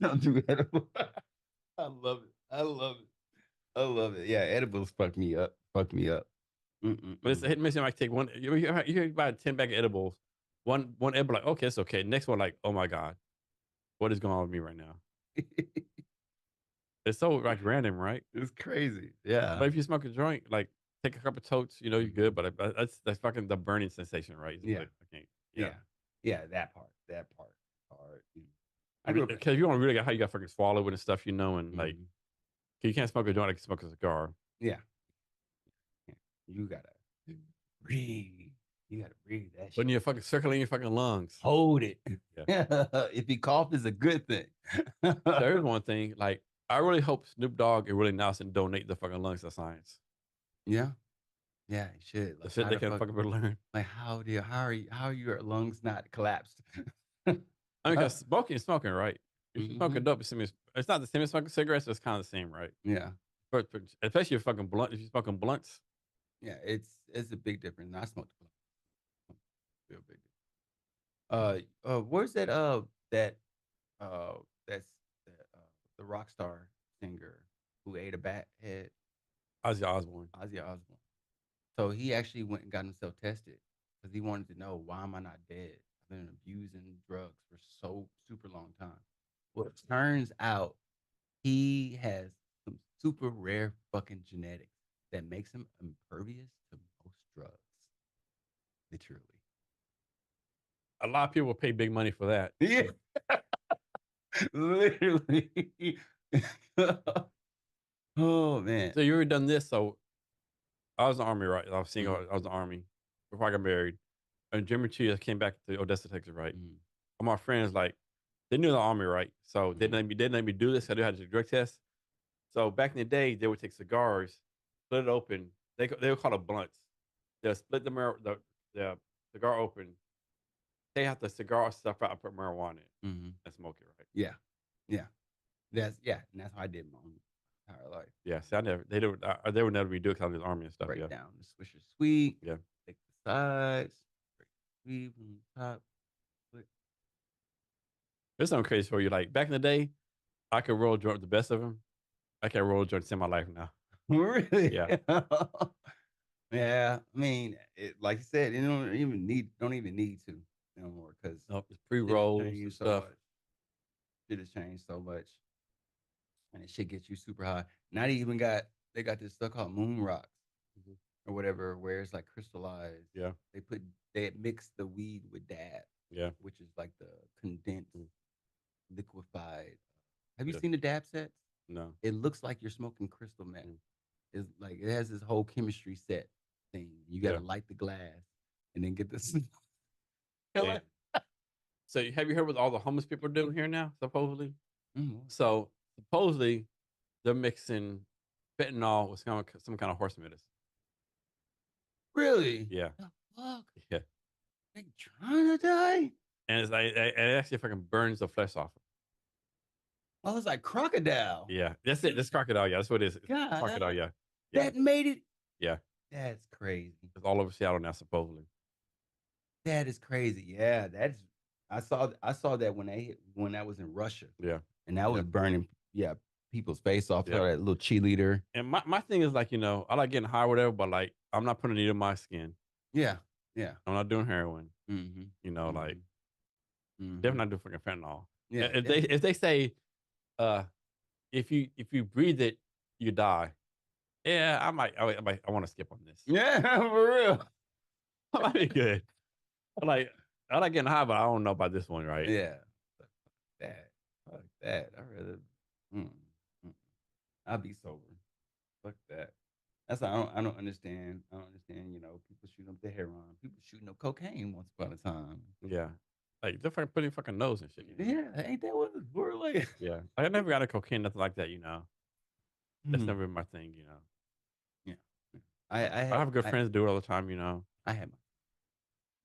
Don't do edibles. I love it. I love it. I love it. Yeah, edibles fuck me up. Fuck me up. But it's a hit and miss. You might take one. You buy 10 bag of edibles. One edible, like, okay, it's okay. Next one, like, oh my god, what is going on with me right now? It's so like random, right? It's crazy. Yeah. But if you smoke a joint, like take a couple of totes, you know, you're good. But that's fucking the burning sensation, right? Yeah. Like, I can't. Yeah. That part. Hard. Because you don't really got how you got fucking swallow it and stuff, you know, and like you can't smoke a joint like you smoke a cigar. Yeah. You gotta breathe. You gotta breathe that shit. When you're fucking circling your fucking lungs. Hold it. Yeah. If you cough, is a good thing. So here's one thing. Like, I really hope Snoop Dogg and Willie Nelson donate the fucking lungs to science. Yeah. Yeah, you should. Like, the shit they can fucking learn. Like, how are your lungs not collapsed? I mean, because smoking, right? If you smoke a dope, it's not the same as smoking cigarettes, it's kind of the same, right? Yeah. But especially if fucking blunt, if you're smoking blunts. Yeah, it's a big difference. I smoked a blunt. Real big difference. Where's that that's the rock star singer who ate a bat head? Ozzy Osbourne. So he actually went and got himself tested because he wanted to know, why am I not dead? I've been abusing drugs for so super long time. Well, it turns out he has some super rare fucking genetics that makes him impervious to most drugs. Literally. A lot of people pay big money for that. Yeah. Literally. Oh man. So you ever done this? So I was in the army, right? I was single. I was in the army before I got married. And Jimmy Cheese came back to Odessa, Texas, right? All my friends, like, they knew the army, right? So they didn't let me do this. I knew how to do drug tests. So back in the day, they would take cigars, split it open. They would call it blunts. They'll split the cigar open. They have the cigar stuff out and put marijuana in and smoke it, right? Yeah. And that's how I did my own entire life. Yeah, see, they would never be doing because of the army and stuff. Break down the Swisher Sweet. Yeah. Take the sides. Break the sweet from the top. There's something crazy for you. Like back in the day, I could roll joint the best of them. I can't roll joints in my life now. Really? Yeah. Yeah. I mean, like you said, you don't even need to no more because Nope, it's pre-rolls and stuff. Shit has changed so much, and it shit gets you super high. Now they got this stuff called moon rocks or whatever, where it's like crystallized. Yeah. They mix the weed with dab. Yeah. Which is like the condensed, liquefied. Have you Yeah. seen the dab sets? No. It looks like you're smoking crystal meth. It's like it has this whole chemistry set thing. You got to light the glass and then get this. Yeah. So have you heard what all the homeless people are doing here now? Supposedly. So supposedly they're mixing fentanyl with some kind of horse medicine. Really? Yeah. The fuck? Yeah. They trying to die? And it's like it actually fucking burns the flesh off. Oh, it's like crocodile. Yeah, that's it. That's crocodile. Yeah, that's what it is. God, Crocodile. Yeah. That made it. Yeah. That's crazy. It's all over Seattle now, supposedly. That is crazy. Yeah, I saw that when that was in Russia. Yeah. And that was burning people's face off. Yeah. That little cheerleader. And my thing is like, I like getting high or whatever, but like I'm not putting a needle in my skin. Yeah. Yeah. I'm not doing heroin. Like definitely not doing fucking fentanyl. Yeah. If they say if you breathe it, you die. Yeah, I want to skip on this. Yeah, for real. I might be good. I like getting high, but I don't know about this one, right? Yeah. Fuck that. I'll be sober. Fuck that. That's why I don't understand. People shooting up the heroin. People shooting up cocaine once upon a time. Yeah. Like they're putting fucking nose and shit. Yeah, ain't that what we're like? Yeah. I never got a cocaine, nothing like that, That's never been my thing, Yeah. I have good friends do it all the time, I have.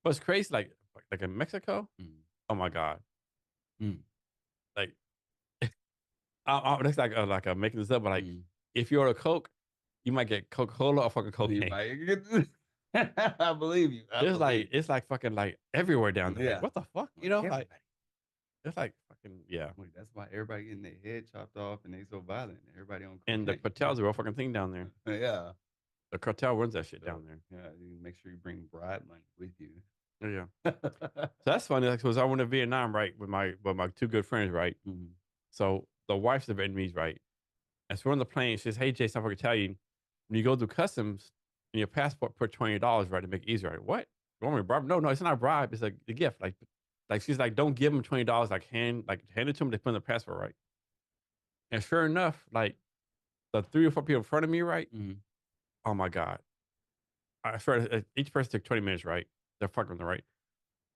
But it's crazy, like in Mexico. Oh my God. Like that's like I'm making this up, but like if you order Coke, you might get Coca-Cola or fucking cocaine. I believe you. It's like fucking like everywhere down there. Yeah. Like, what the fuck? Like it's like fucking Wait, that's why everybody getting their head chopped off and they so violent. Everybody on cocaine. And the cartel's a real fucking thing down there. Yeah. The cartel runs that shit down there. Yeah, you make sure you bring bribe money with you. Yeah. So that's funny. Like, because I went to Vietnam, right, with my two good friends, right. So the wife's of Vietnamese, right, and so we're on the plane. She says, "Hey, Jason, I forgot to tell you, when you go through customs, in your passport, put $20, right, to make it easier." Right? What? You want me to bribe? No, it's not a bribe. It's like a gift. Like she's like, don't give them $20. Like hand it to them. They put in the passport, right. And sure enough, like the 3 or 4 people in front of me, right. Oh my God. I swear, each person took 20 minutes, right? They're fucking on the right.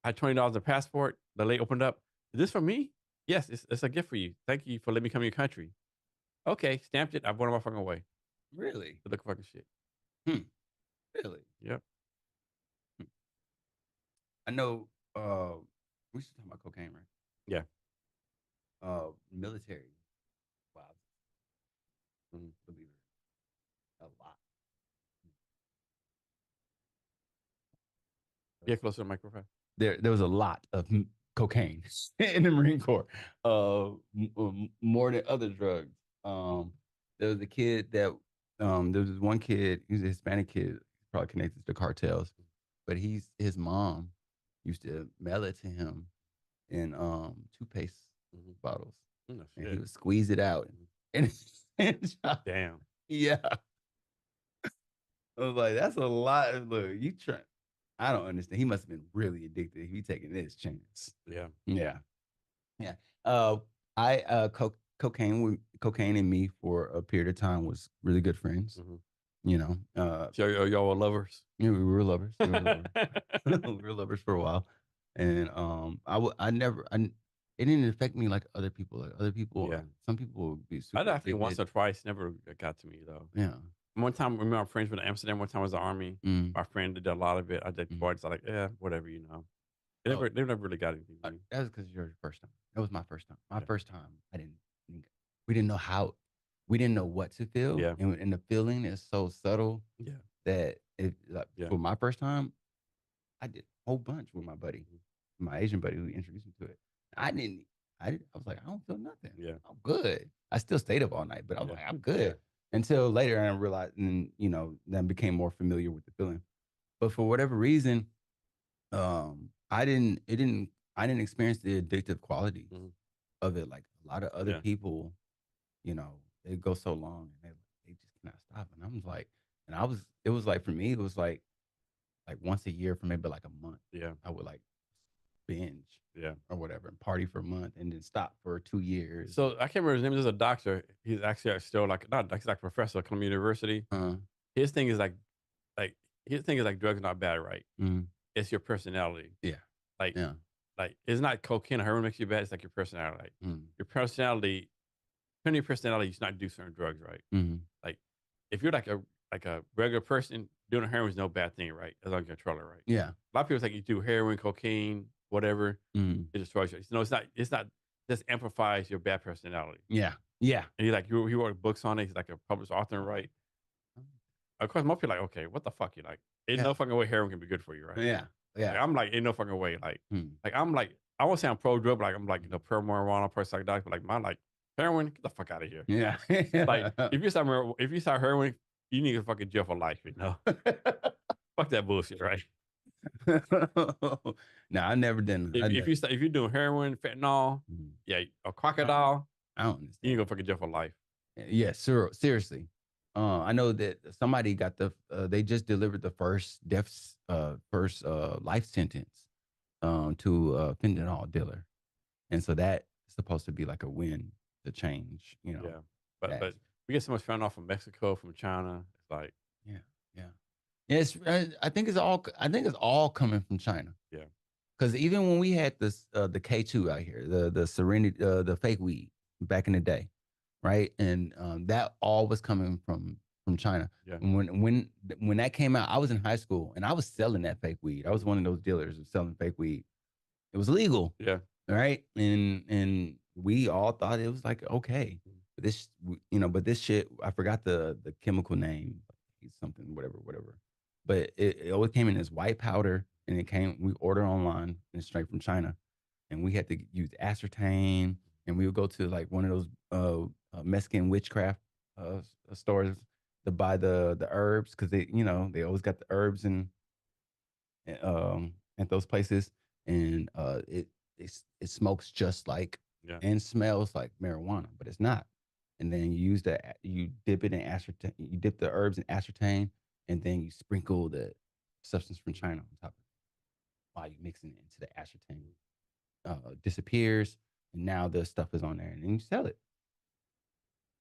I had $20 in the passport. The lady opened up. Is this for me? Yes, it's a gift for you. Thank you for letting me come to your country. Okay, stamped it. I went on my fucking way. Really? To look fucking shit. Really? Yep. I know. We should talk about cocaine, right? Yeah. Military. Wow. Believe it. A lot. Get closer to the microphone. There was a lot of cocaine in the Marine Corps. More than other drugs. There was a kid that there was this one kid. He was a Hispanic kid, probably connected to cartels, but his mom used to mail it to him in toothpaste bottles, and he would squeeze it out and damn. Yeah. I was like, that's a lot. Look, you try. I don't understand. He must have been really addicted. He taking this chance. Yeah. Yeah. Yeah. Cocaine and me for a period of time was really good friends. So y'all were lovers? Yeah, we were lovers. We were lovers for a while. And it didn't affect me like other people. Like other people, some people would be super I think once or twice, never got to me though. Yeah. One time, remember my friends went to Amsterdam. One time I was in the army. My friend did a lot of it. I did parties. I like, whatever, They never really got anything. That was because you're your first time. That was my first time. My first time, we didn't know how, we didn't know what to feel. Yeah. And the feeling is so subtle. Yeah. That for my first time, I did a whole bunch with my buddy, my Asian buddy who introduced me to it. I I was like, I don't feel nothing. Yeah. I'm good. I still stayed up all night, but I was Yeah. like, I'm good. Until later, I realized, and then became more familiar with the feeling. But for whatever reason, I didn't. It didn't. I didn't experience the addictive qualities of it. Like a lot of other people, they go so long and they just cannot stop. And I was like, and I was. It was like for me, it was like once a year for maybe like a month. Yeah. I would like binge. Yeah. Or whatever, and party for a month and then stop for 2 years. So I can't remember his name. There's a doctor. He's actually still like not he's like a professor at Columbia University. His thing is like his thing is like drugs are not bad, right? It's your personality. Yeah. Like Yeah. like it's not cocaine or heroin makes you bad. It's like your personality. Like, your personality, depending on your personality, you should not do certain drugs, right? Like if you're like a regular person, doing heroin is no bad thing, right? As long as you control it, right? Yeah. A lot of people think you do heroin, cocaine, whatever, it destroys you. No, it's not. It's not. Just amplifies your bad personality. Yeah. Yeah. And he wrote books on it. He's like a published author, right? Of course, most people are like, okay, what the fuck? You like, ain't no fucking way heroin can be good for you, right? Yeah. Yeah. Like, I'm like, ain't no fucking way. Like, I'm like, I won't say I'm pro drug, but like, I'm like, pro marijuana, pro psychedelic, but like, mine, like, heroin, get the fuck out of here. Yeah. Like, if you start heroin, you need to fucking jail for life, fuck that bullshit, right? No, I never done. If you're doing heroin, fentanyl, yeah, or crocodile, I don't understand. you can go fucking jail for life. Yeah, seriously. I know that somebody got they just delivered the first life sentence to a fentanyl dealer, and so that's supposed to be like a win to change. Yeah, but we get so much fentanyl from Mexico, from China. It's like yeah. It's I think it's all coming from China. Yeah, because even when we had this the K2 out here, the Serenity, the fake weed back in the day, right? And that all was coming from China. Yeah. And when that came out, I was in high school and I was selling that fake weed. I was one of those dealers of selling fake weed. It was legal. Yeah. Right. And we all thought it was like okay. But this shit, I forgot the chemical name, something, whatever. But it always came in as white powder, and we order online and it's straight from China. And we had to use aspartame, and we would go to like one of those Mexican witchcraft stores to buy the herbs, because they always got the herbs at those places, and it smokes just like and smells like marijuana, but it's not. And then you dip it in aspartame, you dip the herbs in aspartame, and then you sprinkle the substance from China on top of it while you're mixing it into the aspartame. Disappears, and now the stuff is on there, and then you sell it.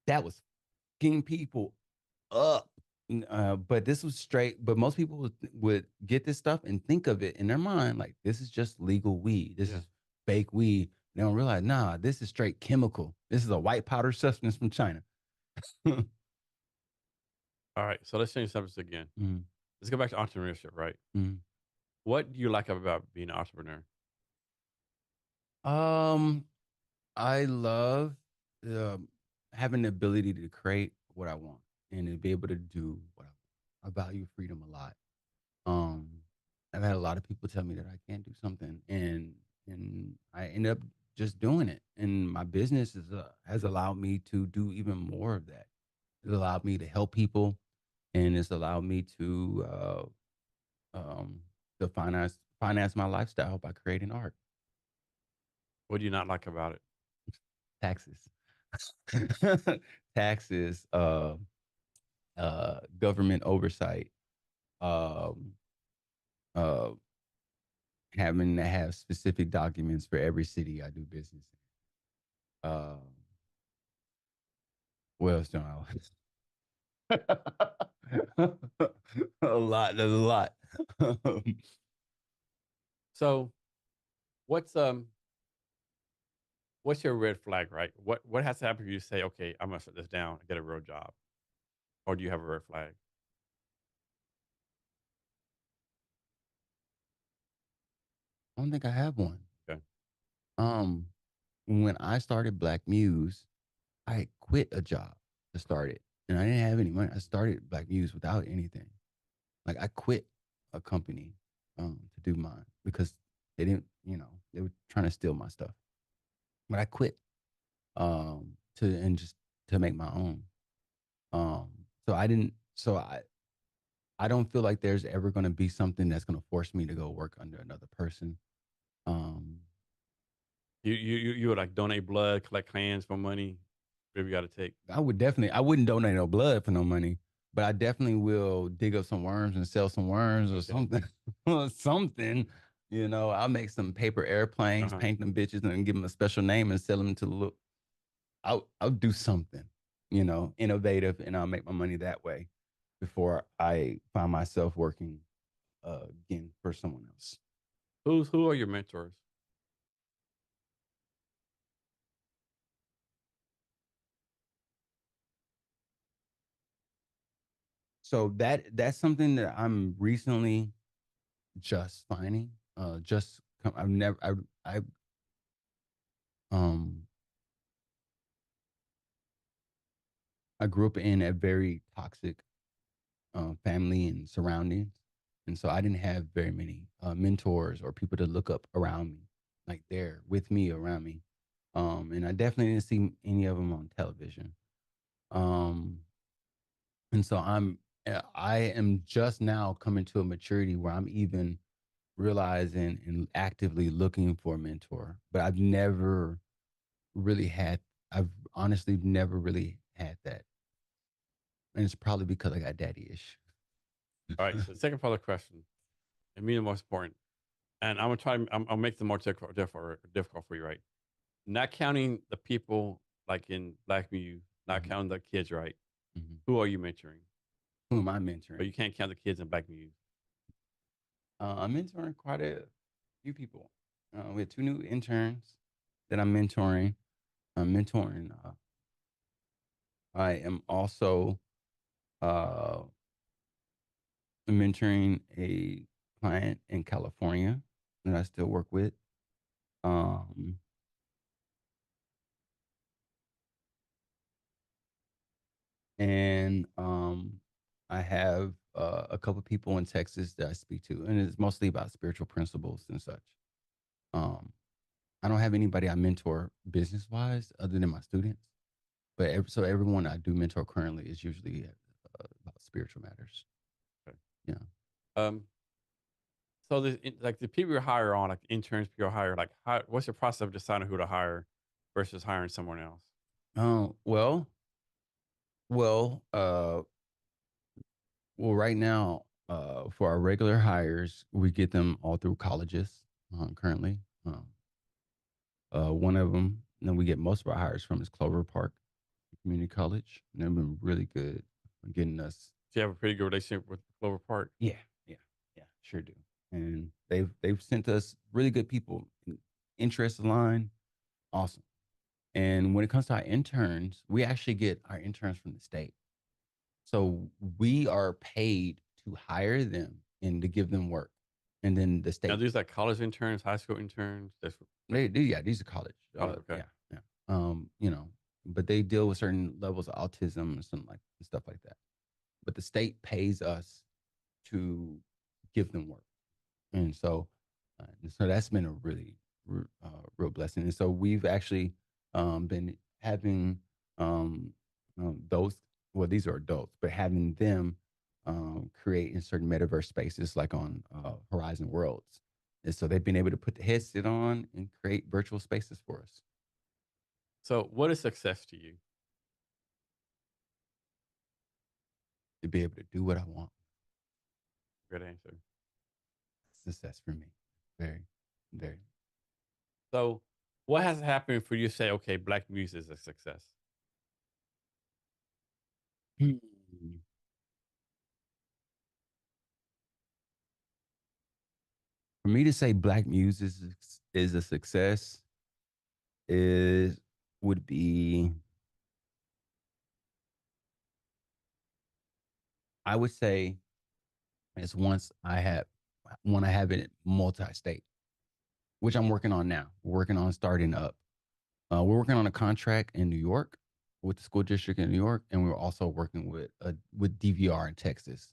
That was getting people up. But this was straight. But most people would get this stuff and think of it in their mind like this is just legal weed. This is fake weed. They don't realize, nah, this is straight chemical. This is a white powder substance from China. All right, so let's change subjects again. Let's go back to entrepreneurship, right? What do you like about being an entrepreneur? I love having the ability to create what I want and to be able to do what I want. I value freedom a lot. I've had a lot of people tell me that I can't do something, and I end up just doing it. And my business has allowed me to do even more of that. It's allowed me to help people, and it's allowed me to finance my lifestyle by creating art. What do you not like about it? Taxes. Taxes, government oversight, um, uh, having to have specific documents for every city I do business in. What else don't I like? A lot. There's a lot. So, what's your red flag, right? What has to happen for you to say, okay, I'm gonna shut this down and get a real job, or do you have a red flag? I don't think I have one. Okay. When I started BlackMuse, I quit a job to start it, and I didn't have any money. I started BlackMuse without anything. Like I quit a company to do mine because they didn't, they were trying to steal my stuff. but I quit just to make my own. Um, so I didn't. So I don't feel like there's ever going to be something that's going to force me to go work under another person. Um, You would like donate blood, collect hands for money, whatever you got to take. I wouldn't donate no blood for no money, but I definitely will dig up some worms and sell some worms or something, or something. You know, I'll make some paper airplanes, paint them bitches, and give them a special name and sell them to the look. I'll do something, you know, innovative, and I'll make my money that way before I find myself working again for someone else. Who are your mentors? So that's something that I'm recently just finding. I've never I um I grew up in a very toxic family and surroundings, and so I didn't have very many mentors or people to look up around me, like there with me around me. And I definitely didn't see any of them on television. Um, and so I am just now coming to a maturity where I'm even realizing and actively looking for a mentor, but really had, I've honestly never really had that. And it's probably because I got daddy ish. All right. So the second part of the question, and me the most important, and I'm gonna try. I'll make the more difficult for you, right? Not counting the people like in BlackMuse, not counting the kids, right? Who are you mentoring? Who am I mentoring? But you can't count the kids in BlackMuse. I'm mentoring quite a few people. We have 2 new interns that I'm mentoring. I'm mentoring. I am also uh, mentoring a client in California that I still work with. Um, and I have a couple people in Texas that I speak to, and it's mostly about spiritual principles and such. Um, I don't have anybody I mentor business wise other than my students, but so everyone I do mentor currently is usually about spiritual matters. Okay. Yeah. Um. So like the people you hire on, like interns, people you hire, like what's the process of deciding who to hire versus hiring someone else? Oh well, right now, for our regular hires, we get them all through colleges currently. One of them, and then we get most of our hires from is Clover Park Community College. And they've been really good getting us. Do you have a pretty good relationship with Clover Park? Yeah, yeah, yeah, sure do. And they've sent us really good people, interest aligned, awesome. And when it comes to our interns, we actually get our interns from the state. So we are paid to hire them and to give them work. And then the Now state, these like college interns, high school interns. That's yeah, these are college. okay. Yeah, yeah. You know, but they deal with certain levels of autism and stuff like that. But the state pays us to give them work. And so that's been a really real blessing. And so we've actually been having those. Well, these are adults, but having them create in certain metaverse spaces, like on Horizon Worlds. And so they've been able to put the headset on and create virtual spaces for us. So what is success to you? To be able to do what I want. Good answer. Success for me. Very, very. So what has happened for you to say, okay, BlackMuse is a success? Hmm. For me to say BlackMuse is a success is would be, I would say, it's when I have it multi-state, which I'm working on now. We're working on starting up. We're working on a contract in New York with the school district in New York, and we're also working with DVR in Texas.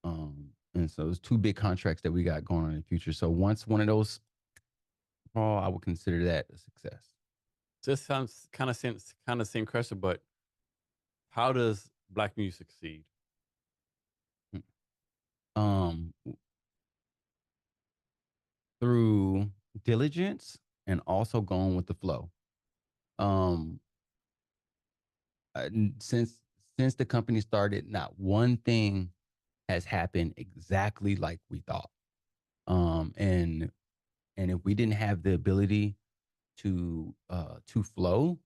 And so there's 2 big contracts that we got going on in the future. So once one of those fall, I would consider that a success. This sounds kind of same question, but how does Black music succeed? Um, through diligence and also going with the flow. Um, since the company started, not one thing has happened exactly like we thought. And if we didn't have the ability to flow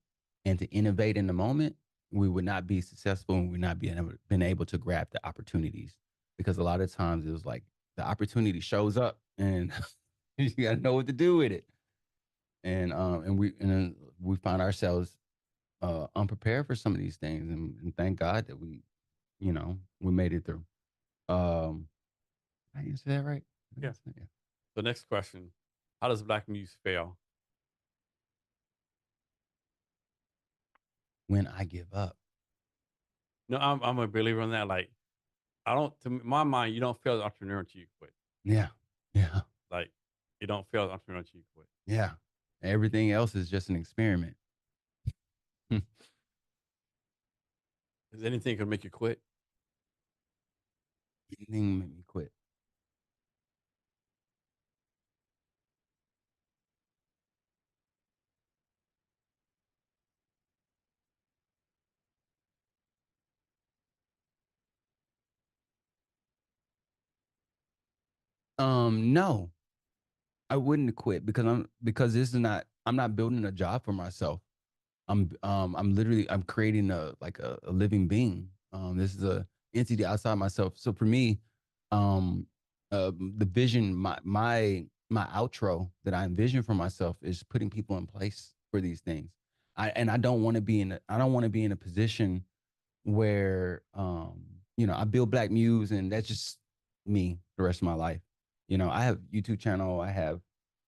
and to innovate in the moment, we would not be successful and we would not be been able to grab the opportunities. Because a lot of times it was like the opportunity shows up and you got to know what to do with it. And then we find ourselves unprepared for some of these things, and thank God that we made it through. I answer that right? Yeah. The next question: how does Black music fail? When I give up. No, I'm a believer in that. Like, I don't. To my mind, you don't fail as an entrepreneur until you quit. Yeah. Yeah. Like, you don't fail as an entrepreneur until you quit. Yeah. Everything else is just an experiment. Is anything gonna make you quit? Anything made me quit. No, I wouldn't quit because this is not. I'm not building a job for myself. I'm literally I'm creating a living being. This is a entity outside myself. So for me, um, the vision, my outro that I envision for myself is putting people in place for these things. I don't want to be I don't want to be in a position where I build BlackMuse and that's just me the rest of my life. I have YouTube channel. I have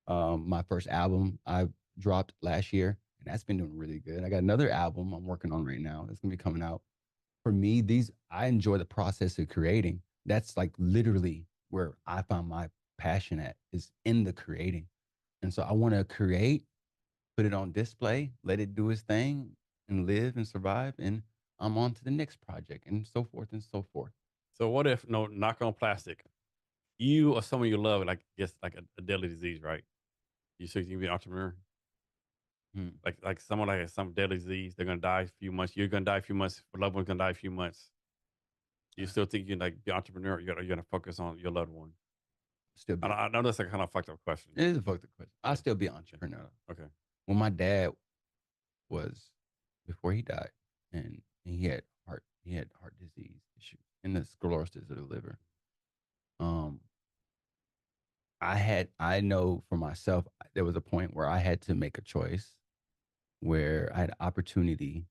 my first album I dropped last year, and that's been doing really good. I got another album I'm working on right now that's gonna be coming out. For me, I enjoy the process of creating. That's like literally where I found my passion at is in the creating. And so I want to create, put it on display, let it do its thing and live and survive. And I'm on to the next project and so forth and so forth. So what if no knock on plastic? You or someone you love, like gets like a deadly disease, right? You think you can be an entrepreneur? Like someone like some deadly disease, they're gonna die a few months. You're gonna die a few months. A loved one's gonna die a few months. You still think you can like be an entrepreneur? You're gonna focus on your loved one. Still be. I know that's a kind of fucked up question. It is a fucked up question. I'll still be an entrepreneur. Okay. When my dad was before he died, and he had heart disease issues and the sclerosis of the liver. I know for myself there was a point where I had to make a choice where I had opportunity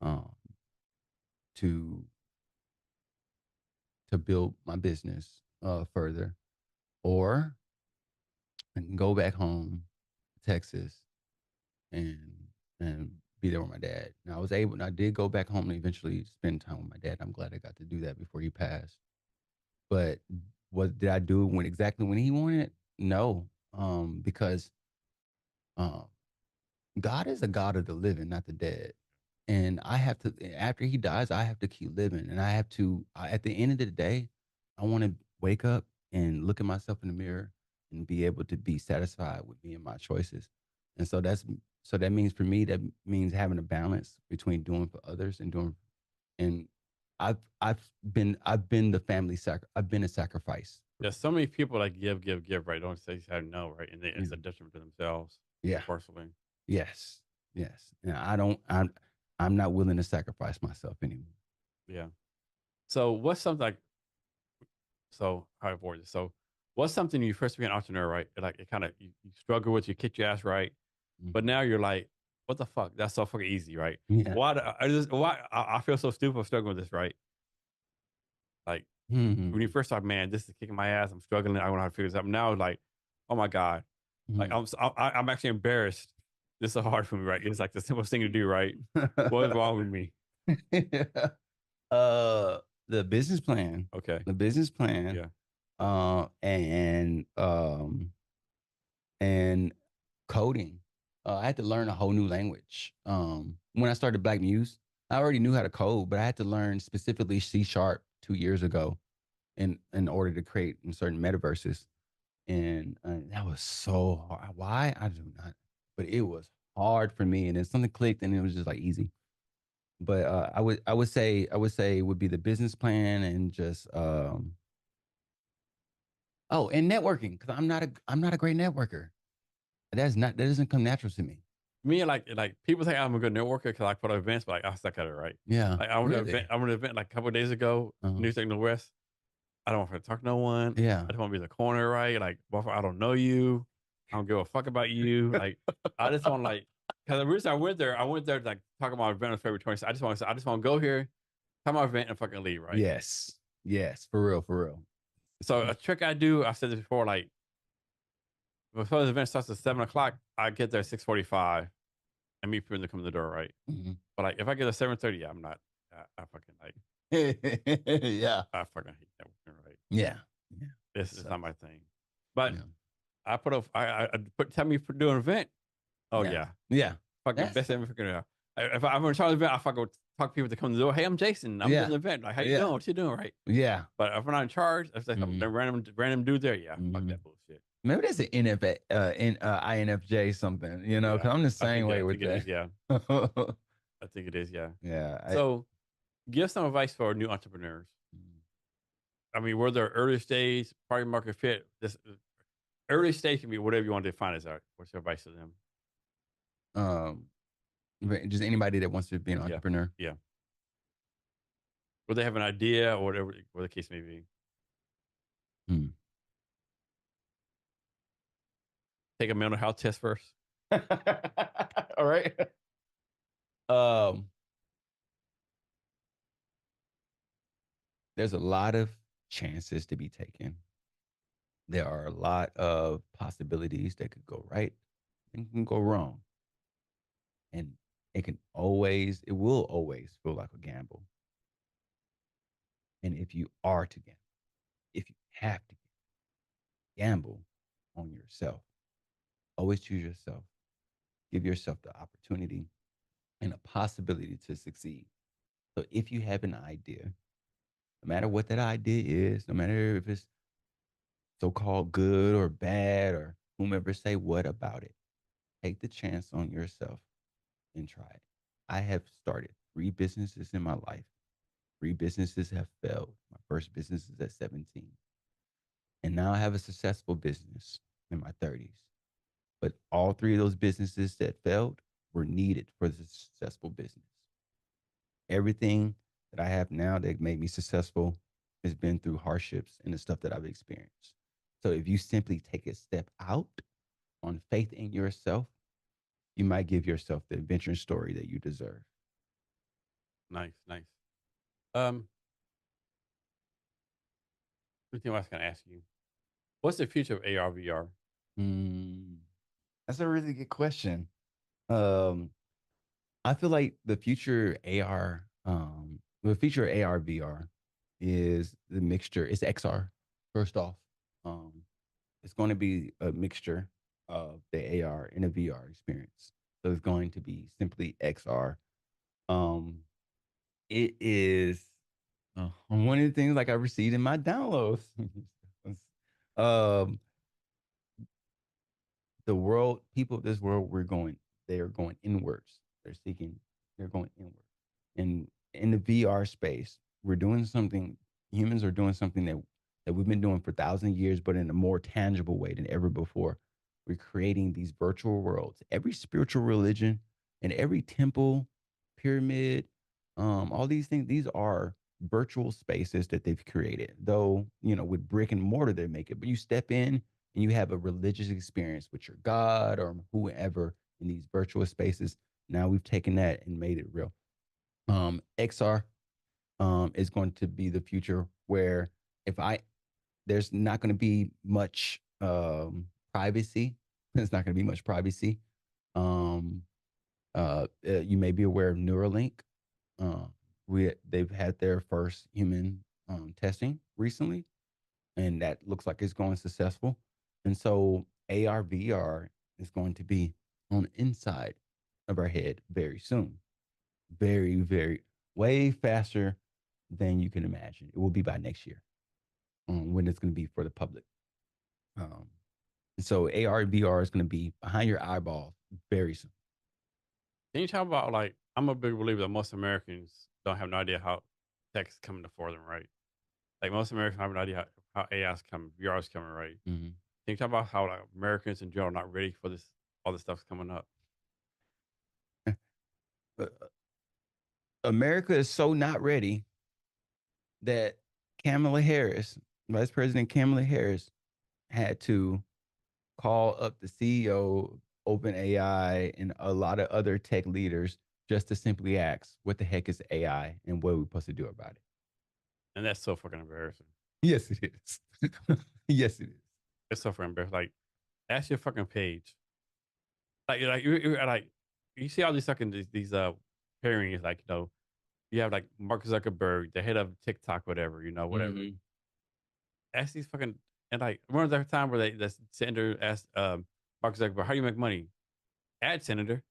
um, to build my business further, or I can go back home, Texas, and be there with my dad. And I did go back home and eventually spend time with my dad. I'm glad I got to do that before he passed. But what did I do exactly when he wanted it? No, because um, God is a God of the living, not the dead. And I have to, after he dies, I have to keep living. And I have to, at the end of the day, I want to wake up and look at myself in the mirror and be able to be satisfied with me and my choices. And so that means for me, that means having a balance between doing for others and doing, and I've been the I've been a sacrifice. There's so many people that give, right? Don't say no, right? And it's a detriment to themselves. Yeah. Personally. Yes. Yes. And I'm not willing to sacrifice myself anymore. Yeah. So what's something like, so how I avoid this? So what's something you first became an entrepreneur, right? Like it kind of, you struggle with, you kick your ass, right? But now you're like, what the fuck? That's so fucking easy, right? Yeah. Why I feel so stupid for struggling with this, right? Like when you first start, man, this is kicking my ass. I'm struggling. I don't know how to figure this out. Now, like, oh my God. Like I'm actually embarrassed. This is so hard for me, right? It's like the simplest thing to do, right? What is wrong with me? The business plan. Okay. The business plan. Yeah. And coding. I had to learn a whole new language. When I started BlackMuse, I already knew how to code, but I had to learn specifically C# 2 years ago in order to create in certain metaverses. And that was so hard. Why? I do not. But it was hard for me, and then something clicked, and it was just like easy. But I would say it would be the business plan and just and networking, because I'm not a great networker. That doesn't come natural to me. Me, like people think I'm a good networker because I put on events, but like I suck at it, right? Yeah, Like I went to an really. event. I went to an event like a couple of days ago, Uh-huh. New York in the West. I don't want to talk to no one. Yeah. I just want to be in the corner, right? Like, motherfucker, I don't know you. I don't give a fuck about you. Like, I just want like, because the reason I went there to like talk about my event on February 26th. I just want to go here, have my event, and fucking leave, right? Yes. Yes. For real. For real. So a trick I do, I said this before, like before the event starts at 7 o'clock, I get there at 6:45 and meet people to come in the door, right? Mhm. But like if I get at 7:30, yeah, I'm not. I fucking like. Yeah. I fucking hate that, right? Yeah. Yeah. This is not my thing. But Yeah. I put a I put tell me to do an event. Oh Yeah. yeah, Yeah. fucking That's best thing ever freaking. If I'm gonna try an event, I fucking talk to people to come to the door. Hey, I'm Jason. I'm doing yeah. an event. Like, how you Yeah. doing? What you doing? Right. Yeah. But if I'm not in charge, if there's some Mhm. random dude there, yeah, fuck Mhm. that bullshit. Maybe that's an INFJ something, Yeah, because I'm the I same think way I with think it that. is. Yeah, I think it is. Yeah. Yeah. So, give some advice for new entrepreneurs. I mean, were there early stage, product market fit? This early stage can be whatever you want to define as art. What's your advice to them? um, just anybody that wants to be an Yeah, entrepreneur. yeah. Will they have an idea or whatever the case may be? Hmm. Take a mental health test first. All right. Um, there's a lot of chances to be taken. There are a lot of possibilities that could go right and can go wrong. And it will always feel like a gamble. And if you are to gamble, if you have to gamble on yourself, always choose yourself. Give yourself the opportunity and a possibility to succeed. So if you have an idea, no matter what that idea is, no matter if it's so-called good or bad or whomever say what about it, take the chance on yourself and try it. I have started 3 businesses in my life. 3 businesses have failed. My first business is at 17. And now I have a successful business in my 30s. But all 3 of those businesses that failed were needed for the successful business. Everything that I have now that made me successful has been through hardships and the stuff that I've experienced. So if you simply take a step out on faith in yourself, you might give yourself the adventure story that you deserve. Nice, nice. Um, One thing I was going to ask you: what's the future of AR VR? Mm, that's a really good question. Um, I feel like the future of AR VR is the mixture. It's XR. First off, um, it's going to be a mixture of the AR and a VR experience. So it's going to be simply XR. Um, it is one of the things like I received in my downloads. um, the world, people of this world, they are going inwards. They're going inward. And in the VR space, we're doing something, humans are doing something that we've been doing for thousands of years, but in a more tangible way than ever before. We're creating these virtual worlds. Every spiritual religion and every temple, pyramid, all these things, these are virtual spaces that they've created. Though, with brick and mortar they make it, but you step in and you have a religious experience with your God or whoever in these virtual spaces. Now we've taken that and made it real. XR is going to be the future where if I there's not going to be much privacy. There's not going to be much privacy. Um, you may be aware of Neuralink. Uh, they've had their first human testing recently, and that looks like it's going successful. And so AR VR is going to be on the inside of our head very soon. Very, very, way faster than you can imagine. It will be by next year when it's going to be for the public. And so AR and VR is going to be behind your eyeball very soon. Can you talk about, like, I'm a big believer that most Americans don't have no idea how tech is coming to for them, right? Like, most Americans have no idea how AI is coming, VR is coming, right? Mm-hmm. Can you talk about how, like, Americans in general are not ready for this, all this stuff's coming up? America is so not ready that Kamala Harris, Vice President Kamala Harris, had to call up the CEO, OpenAI, and a lot of other tech leaders just to simply ask, what the heck is AI and what are we supposed to do about it? And that's so fucking embarrassing. Yes, it is. Yes, it is. It's so fucking embarrassing. Like, ask your fucking page. Like, you see all these fucking, these pairings, like, you know, you have like Mark Zuckerberg, the head of TikTok, whatever, you know, whatever. Mm-hmm. Ask these fucking, and like, remember that time where the senator asked Mark Zuckerberg, how do you make money? Ad senator.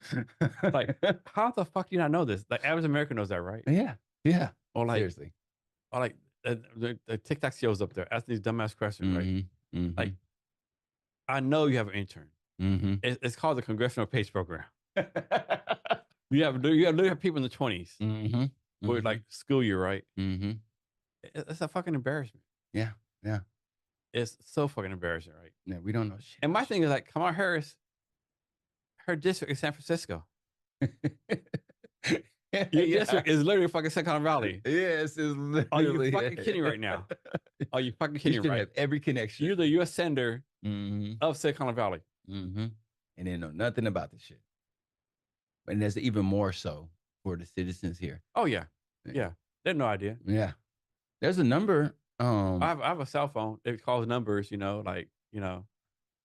Like, how the fuck do you not know this? Like, average American knows that, right? Yeah. Yeah. Or like, seriously. Or like, the TikTok CEO's up there asking these dumbass questions, right? Mm-hmm. Like, I know you have an intern. Mm-hmm. It's called the Congressional PACE Program. you have people in the 20s Mm-hmm. who would like school you, right? Mm-hmm. It's a fucking embarrassment. Yeah. Yeah. It's so fucking embarrassing, right? Yeah. We don't know shit. And my thing is, like, Kamala Harris, her district is San Francisco. Your district is literally fucking Silicon Valley. Yes, it's literally. Are you fucking kidding right now? Are you fucking kidding right? Have every connection. You're the U.S. senator of Silicon Valley. Mm-hmm. And they know nothing about this shit. And there's even more so for the citizens here. Oh yeah, yeah. They have no idea. Yeah, there's a number. I have a cell phone. It calls numbers. You know, like, you know.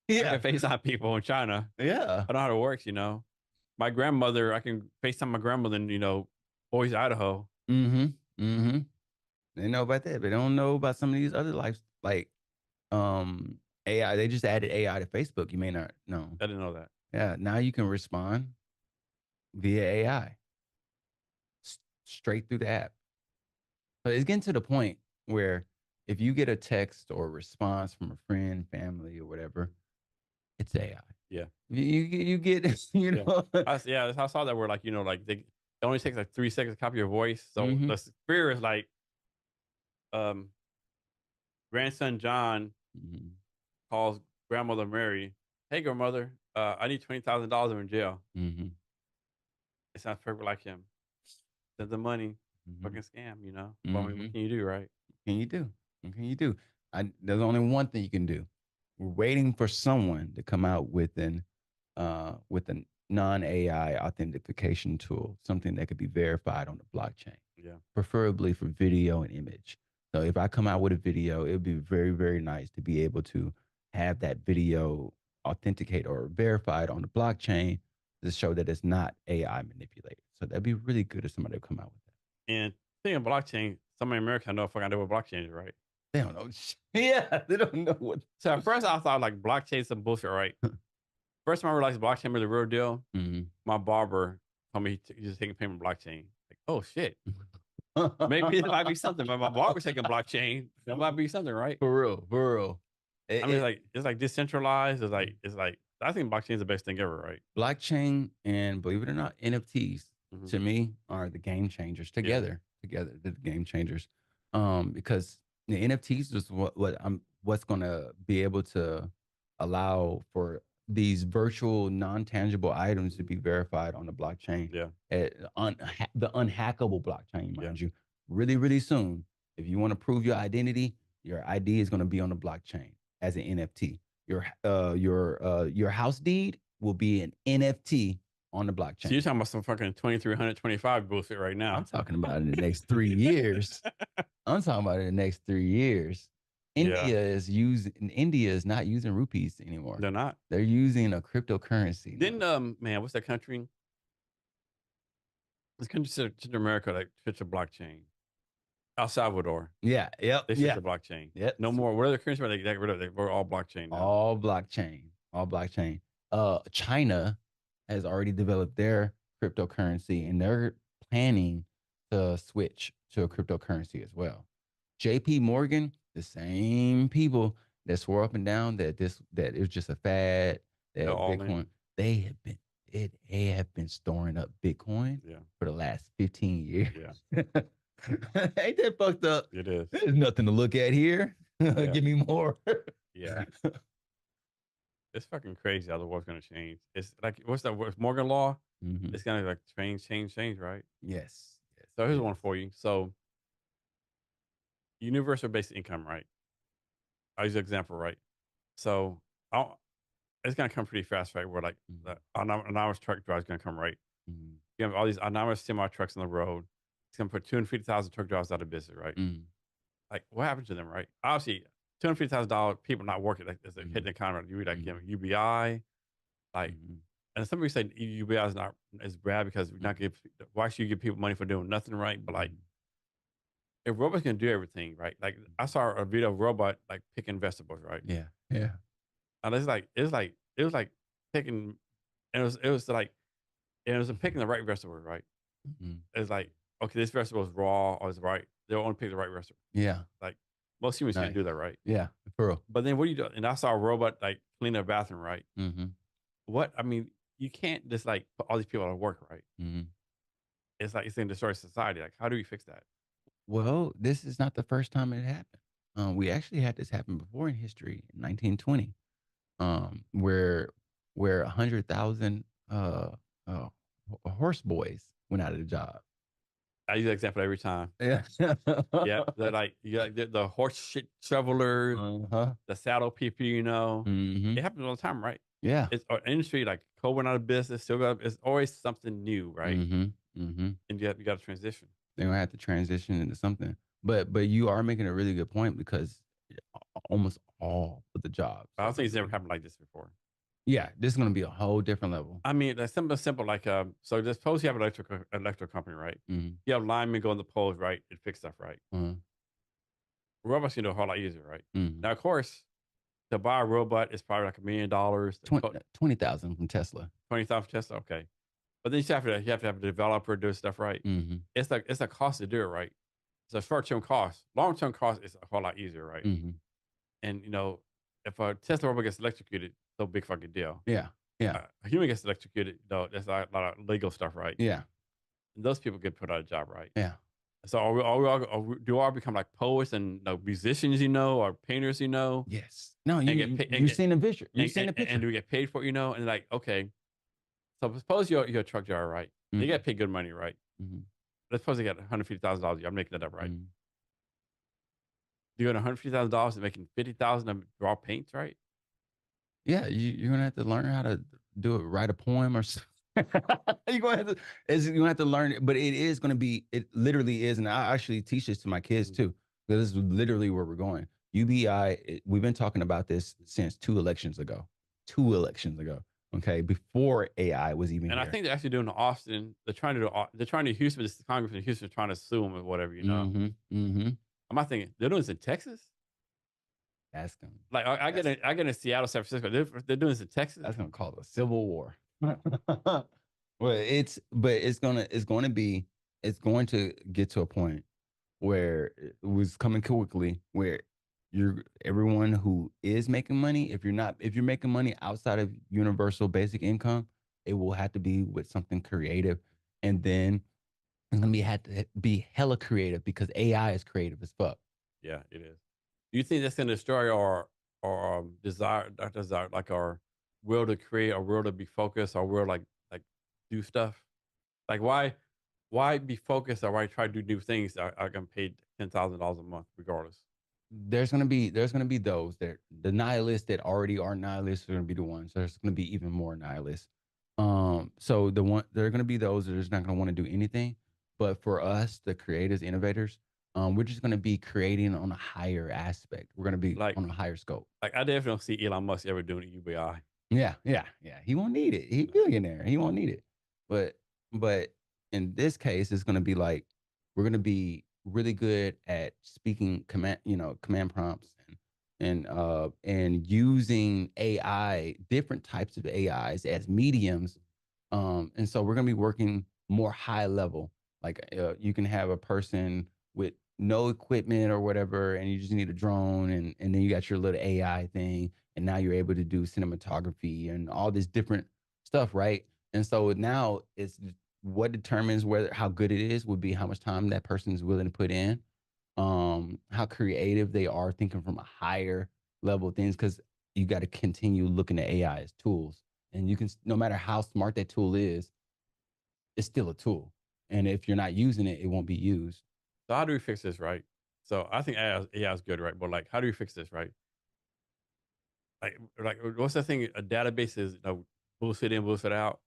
Yeah. I can FaceTime people in China. Yeah, I know how it works. You know, my grandmother. I can FaceTime my grandmother in, you know, Boise, Idaho. Mm-hmm. Mm-hmm. They know about that, but they don't know about some of these other lives, like AI. They just added AI to Facebook. You may not know. I didn't know that. Yeah, now you can respond via AI straight through the app. So it's getting to the point where if you get a text or a response from a friend, family, or whatever, it's AI. Yeah. You get, you know. Yeah, I saw that where, like, you know, like it only takes like 3 seconds to copy your voice. So the fear is like, grandson John calls grandmother Mary, hey grandmother, I need $20,000 in jail. It sounds perfect like him. Send the money, fucking scam, you know. Well, I mean, what can you do, right? What can you do? What can you do? There's only one thing you can do. We're waiting for someone to come out with a non-AI authentication tool, something that could be verified on the blockchain. Yeah. Preferably for video and image. So if I come out with a video, it would be very, very nice to be able to have that video authenticate or verified on the blockchain to show that it's not AI manipulated. So that'd be really good if somebody would come out with that. And speaking of blockchain, somebody in America know if I know what blockchain is, right? They don't know. Yeah, they don't know what. So at first I thought like blockchain is some bullshit, right? First time I realized blockchain was the real deal, my barber told me he's just taking payment blockchain. Like, oh shit. Maybe it might be something, but my barber's taking blockchain. That might be something, right? For real. I mean, it's like decentralized. It's like I think blockchain is the best thing ever, right? Blockchain and, believe it or not, NFTs to me are the game changers together. Together, they're the game changers. Because the NFTs is what's going to be able to allow for these virtual non-tangible items to be verified on the blockchain. Yeah. The unhackable blockchain, mind you. Really, really soon, if you want to prove your identity, your ID is going to be on the blockchain as an NFT. Your house deed will be an NFT on the blockchain. So you're talking about some fucking 2325 bullshit right now. I'm talking about in the next 3 years. I'm talking about in the next 3 years. India is not using rupees anymore. They're not. They're using a cryptocurrency. Then man, what's that country? This country to America like switch to blockchain. El Salvador. Yeah. Yep. They switch to blockchain. Yep. No more. What other countries were they got rid of? They were all blockchain now. All blockchain. China has already developed their cryptocurrency, and they're planning to switch to a cryptocurrency as well. JP Morgan, the same people that swore up and down that it was just a fad, They're that all Bitcoin, in. they have been storing up Bitcoin for the last 15 years. Yeah. Ain't that fucked up? It is. There's nothing to look at here. Give me more. Yeah. It's fucking crazy how the world's gonna change. It's like what's that word? Morgan law? It's gonna like change, right? Yes. So here's one for you. So universal basic income, right? I'll use an example, right? So it's gonna come pretty fast, right? Where like the anonymous truck driver is gonna come, right? You have all these anonymous semi trucks on the road. It's gonna put 250,000 truck drivers out of business, right? Like what happened to them, right? Obviously, $250,000 people not working, like as a hitting the economy. You read like UBI, like, and some people say UBI is not as bad because we're not give. Why should you give people money for doing nothing, right? But like, if robots can do everything, right? Like I saw a video of a robot like picking vegetables, right? Yeah. And it was like picking, and it was picking the right vegetable, right? It's like, okay, this vegetable is raw or is right. They'll only pick the right vegetable. Yeah. Like most humans can't do that, right? Yeah, for real. But then what do you do? And I saw a robot like clean a bathroom, right? What I mean, you can't just like put all these people out of work, right? It's like it's going to destroy society. Like, how do we fix that? Well, this is not the first time it happened. We actually had this happen before in history in 1920, where 100,000 horse boys went out of the job. I use that example every time. Yeah. Yeah. They're like, you got the horse shit shovelers, the saddle people, it happens all the time, right? Yeah. It's an industry like coal went out of business, still got, it's always something new, right? And you got to transition. They're gonna have to transition into something. But you are making a really good point because almost all of the jobs. I don't think it's never happened like this before. Yeah, this is gonna be a whole different level. I mean, that's simple. Like, so just suppose you have an electrical company, right? You have linemen go in the poles, right? And fix stuff, right? Robots can do a whole lot easier, right? Now, of course, to buy a robot is probably like $1 million. 20,000 from Tesla. 20,000 from Tesla, okay. But then you have to have a developer do stuff, right? It's a cost to do it, right? It's a short-term cost. Long-term cost is a whole lot easier, right? And if a Tesla robot gets electrocuted, no big fucking deal. Yeah. A human gets electrocuted, no, that's a lot of legal stuff, right? Yeah. And those people get put out of job, right? Yeah. So do we all become like poets and musicians, or painters, Yes. No, you've seen a picture. You've seen a picture. And do we get paid for it, and like, okay, so suppose you're a truck driver, right? They get paid good money, right? Let's suppose they get $150,000. I'm making that up, right? You got $150,000 and making $50,000 to draw paints, right? Yeah, you're gonna have to learn how to write a poem or something. You're gonna have to learn it, but it literally is, and I actually teach this to my kids too, because this is literally where we're going. UBI, we've been talking about this since 2 elections ago. Okay, before AI was even and here. I think they're actually doing it in Austin. They're trying to Houston, this congressman in Houston trying to sue them or whatever, I'm not thinking they're doing this in Texas. Ask them. Like I get in Seattle, San Francisco. They're doing this in Texas. That's gonna cause a civil war. Well, it's going to get to a point where it was coming quickly, where everyone who is making money, if you're making money outside of universal basic income, it will have to be with something creative, and then it's gonna have to be hella creative because AI is creative as fuck. Yeah, it is. Do you think that's going to destroy our desire, like our will to create, our will to be focused, our will like do stuff? Like why be focused or why try to do new things that are going to pay $10,000 a month regardless? There's gonna be those that the nihilists that already are nihilists are gonna be the ones. There's gonna be even more nihilists. So there are gonna be those that are just not gonna want to do anything. But for us, the creators, innovators, we're just gonna be creating on a higher aspect. We're gonna be on a higher scope. Like I definitely don't see Elon Musk ever doing UBI. Yeah. He won't need it. He's a billionaire. He won't need it. But in this case, it's gonna be like we're gonna be really good at speaking command prompts and using AI, different types of AIs as mediums And so we're going to be working more high level. Like you can have a person with no equipment or whatever, and you just need a drone, and then you got your little AI thing, and now you're able to do cinematography and all this different stuff, right? And so now it's what determines whether how good it is would be how much time that person is willing to put in, how creative they are thinking from a higher level of things, because you got to continue looking at AI as tools, and you can, no matter how smart that tool is, it's still a tool, and if you're not using it, it won't be used. So how do we fix this, right? So I think AI is good, right? But like, how do we fix this, right? Like what's the thing? A database is, bullshit in, bullshit out.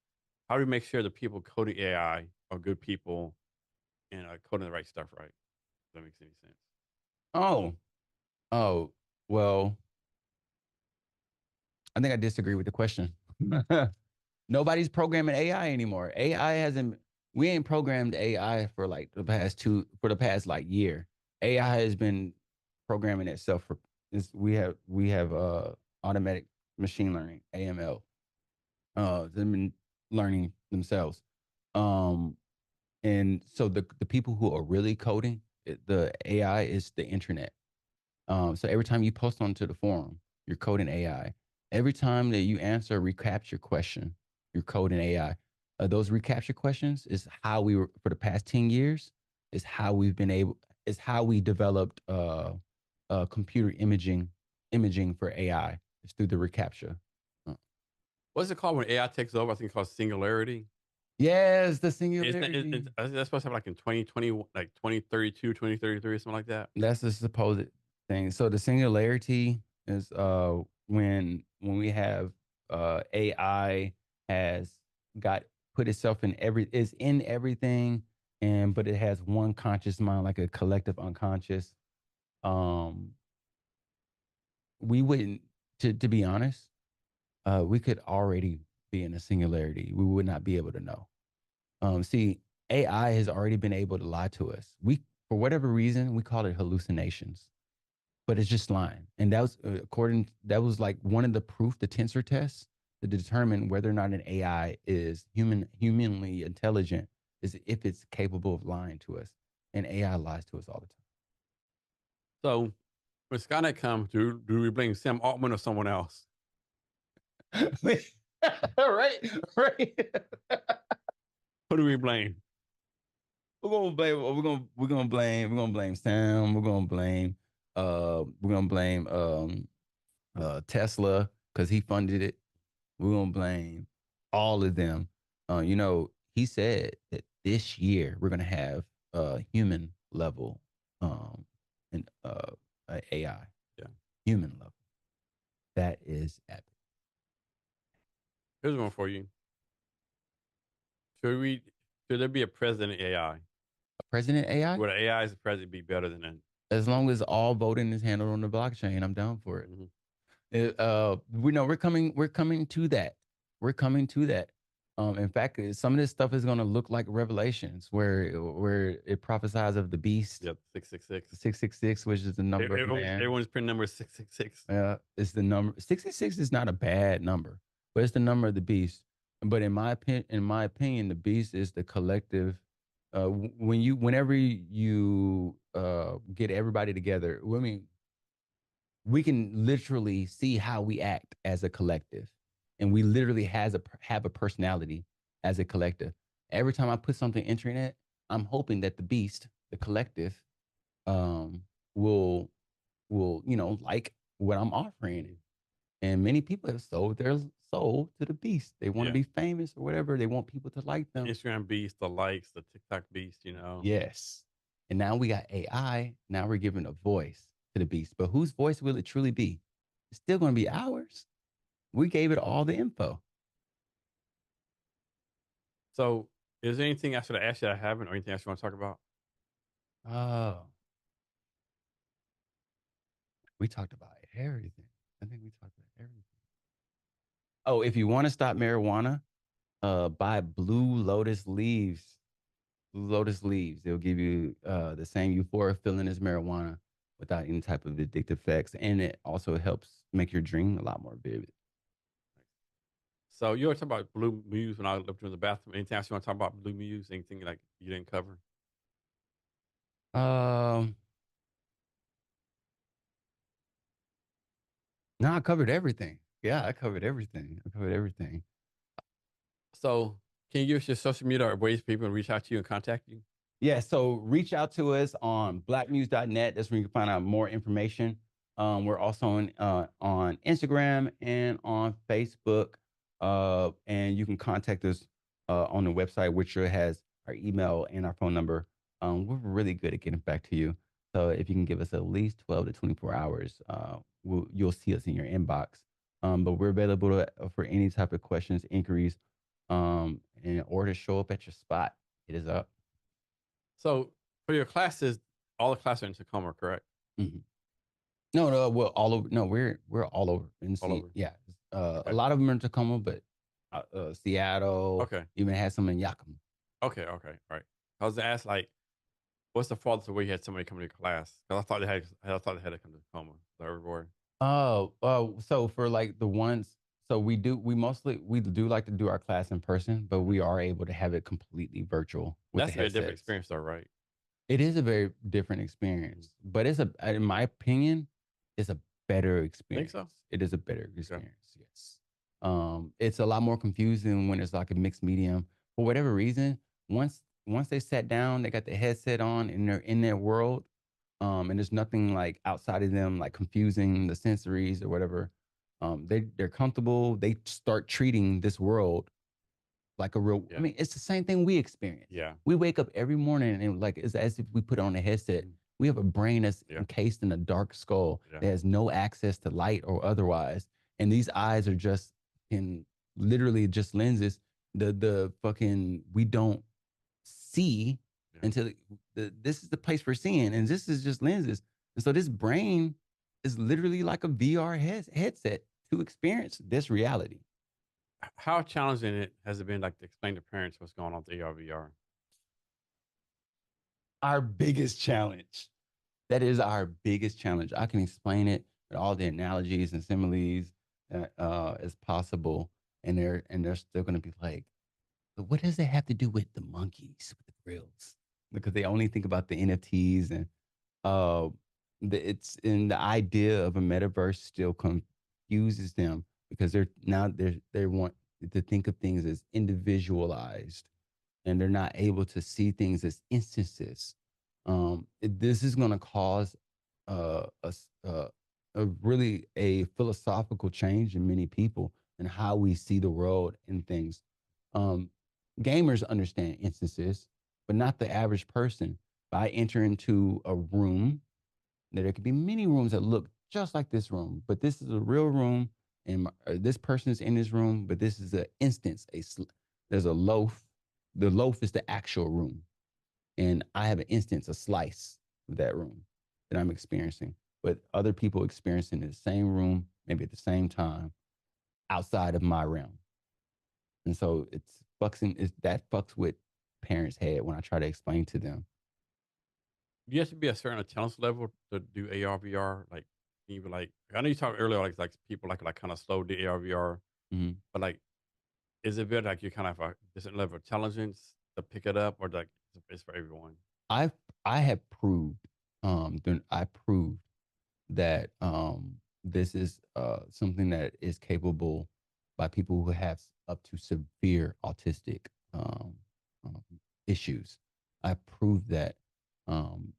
How do we make sure the people coding AI are good people and coding the right stuff, right? If that makes any sense. Oh, oh, well, I think I disagree with the question. Nobody's programming AI anymore. AI hasn't. We ain't programmed AI for like the past like year. AI has been programming itself for. We have automatic machine learning, AML. They've been learning themselves. Um, and so the people who are really coding the AI is the internet. So every time you post onto the forum, you're coding AI. Every time that you answer a recapture question, you're coding AI. Those recapture questions is how we were for the past 10 years, is how we've been able, is how we developed computer imaging for AI. It's through the recapture. Uh, What's it called when AI takes over? I think it's called singularity. Yes, the It's, singularity. that's supposed to have like in 2020, like 2032, 2033, something like that. That's the supposed thing. So the singularity is when we have AI has got put itself in is in everything, and but it has one conscious mind, like a collective unconscious. Um we wouldn't, to be honest, we could already be in a singularity. We would not be able to know. See, AI has already been able to lie to us. We, for whatever reason, we call it hallucinations, but it's just lying. And that was that was like one of the proof, the tensor tests to determine whether or not an AI is humanly intelligent is if it's capable of lying to us. And AI lies to us all So when Skynet comes, do we blame Sam Altman or someone else? the time. Right, right. Who do we blame? We're gonna blame Sam. We're gonna blame Tesla because he funded it. We're gonna blame all of them. He said that this year we're gonna have human level and AI, Yeah. human level. That is epic. Here's one for you. Should we? Should there be a president AI? A president AI, Would AI as a president be better than that? as long as all voting is handled on the blockchain, I'm down for it. Mm-hmm. We know we're coming to that. We're coming to that. In fact, some of this stuff is going to look like Revelations, where it prophesies of the beast, Yep, 666. 666, which is the number of man. Everyone's printing number 666. It's the number 666 is not a bad number, but it's the number of the beast. But in my opinion, the beast is the collective. Whenever you get everybody together, I mean, we can literally see how we act as a collective, and we literally have a personality as a collective. Every time I put something internet, I'm hoping that the beast, the collective, um, will like what I'm offering. And many people have sold their soul to the beast. They want to be famous or whatever. They want people to like them. Instagram beast, the likes, the TikTok beast. Yes. And now we got AI. Now we're giving a voice to the beast. But whose voice will it truly be? It's still going to be ours. We gave it all the info. So, is there anything I should have asked you that I haven't, or anything else you want to talk about? Oh, we talked about everything. I think we talked about everything. Oh, if you want to stop marijuana, buy blue lotus leaves. Blue lotus leaves. They'll give you the same euphoric feeling as marijuana without any type of addictive effects. And it also helps make your dream a lot more vivid. So you were talking about Blue Muse when I looked in the bathroom. Anything else you want to talk about Blue Muse? Anything like you didn't cover? Um, no, I covered everything. Yeah, I covered everything. I covered everything. So can you give us your social media or ways people can reach out to you and contact you? Yeah, so reach out to us on blackmuse.net. That's where you can find out more information. We're also on Instagram and on Facebook. And you can contact us on the website, which has our email and our phone number. We're really good at getting back to you. So if you can give us at least 12 to 24 hours, you'll see us in your inbox. But we're available for any type of questions, inquiries, or to show up at your spot. Hit us up. So for your classes, all the classes are in Tacoma, correct? Mhm. No, we're all over. No, we're all over. All over. Yeah, Okay. a lot of them are in Tacoma, but Seattle. Okay. Even had some in Yakima. Okay. Okay. All right. I was asked like, what's the farthest away you had somebody come to your class? Because I thought they had to come to Tacoma. Is that everywhere? So for like the ones, so we do like to do our class in person, but we are able to have it completely virtual with That's the a very different headsets. experience, though, right? It is a very different experience, but in my opinion, it's a better Think experience. so? It is a better experience. Yes. It's a lot more confusing when it's like a mixed medium. For whatever reason, once they sat down, they got the headset on and they're in their world. And there's nothing like outside of them, like confusing the sensories or whatever. They're comfortable. They start treating this world like a real. Yeah. I mean, it's the same thing we experience. Yeah. We wake up every morning and like it's as if we put on a headset. We have a brain that's encased in a dark skull that has no access to light or otherwise, and these eyes are just in literally just lenses. The fucking we don't see until this is the place we're seeing, and this is just lenses. And so this brain is literally like a VR headset to experience this reality. How challenging it has it been, like to explain to parents what's going on with AR VR? Our biggest challenge. That is our biggest challenge. I can explain it with all the analogies and similes as possible, and they're still going to be like, "But what does it have to do with the monkeys with the grills?" Because they only think about the NFTs and uh, it's in the idea of a metaverse still confuses them because they want to think of things as individualized and they're not able to see things as instances. This is going to cause a, a really a philosophical change in many people and how we see the world and things. Um, Gamers understand instances, but not the average person. If I enter into a room, there could be many rooms that look just like this room, but this is a real room, and this person is in this room, but this is an instance. There's a loaf. The loaf is the actual room, and I have an instance, a slice of that room that I'm experiencing. But other people experiencing the same room, maybe at the same time, outside of my realm. And so that fucks with parents' head when I try to explain to them. You have to be a certain intelligence level to do AR VR. Like, can you be like, I know you talked earlier, like people like kind of slow the AR VR, but like, is it better like you kind of have a certain level of intelligence to pick it up, or like it's for everyone? I have proved, I proved that this is something that is capable by people who have up to severe autistic um, issues. I proved that um,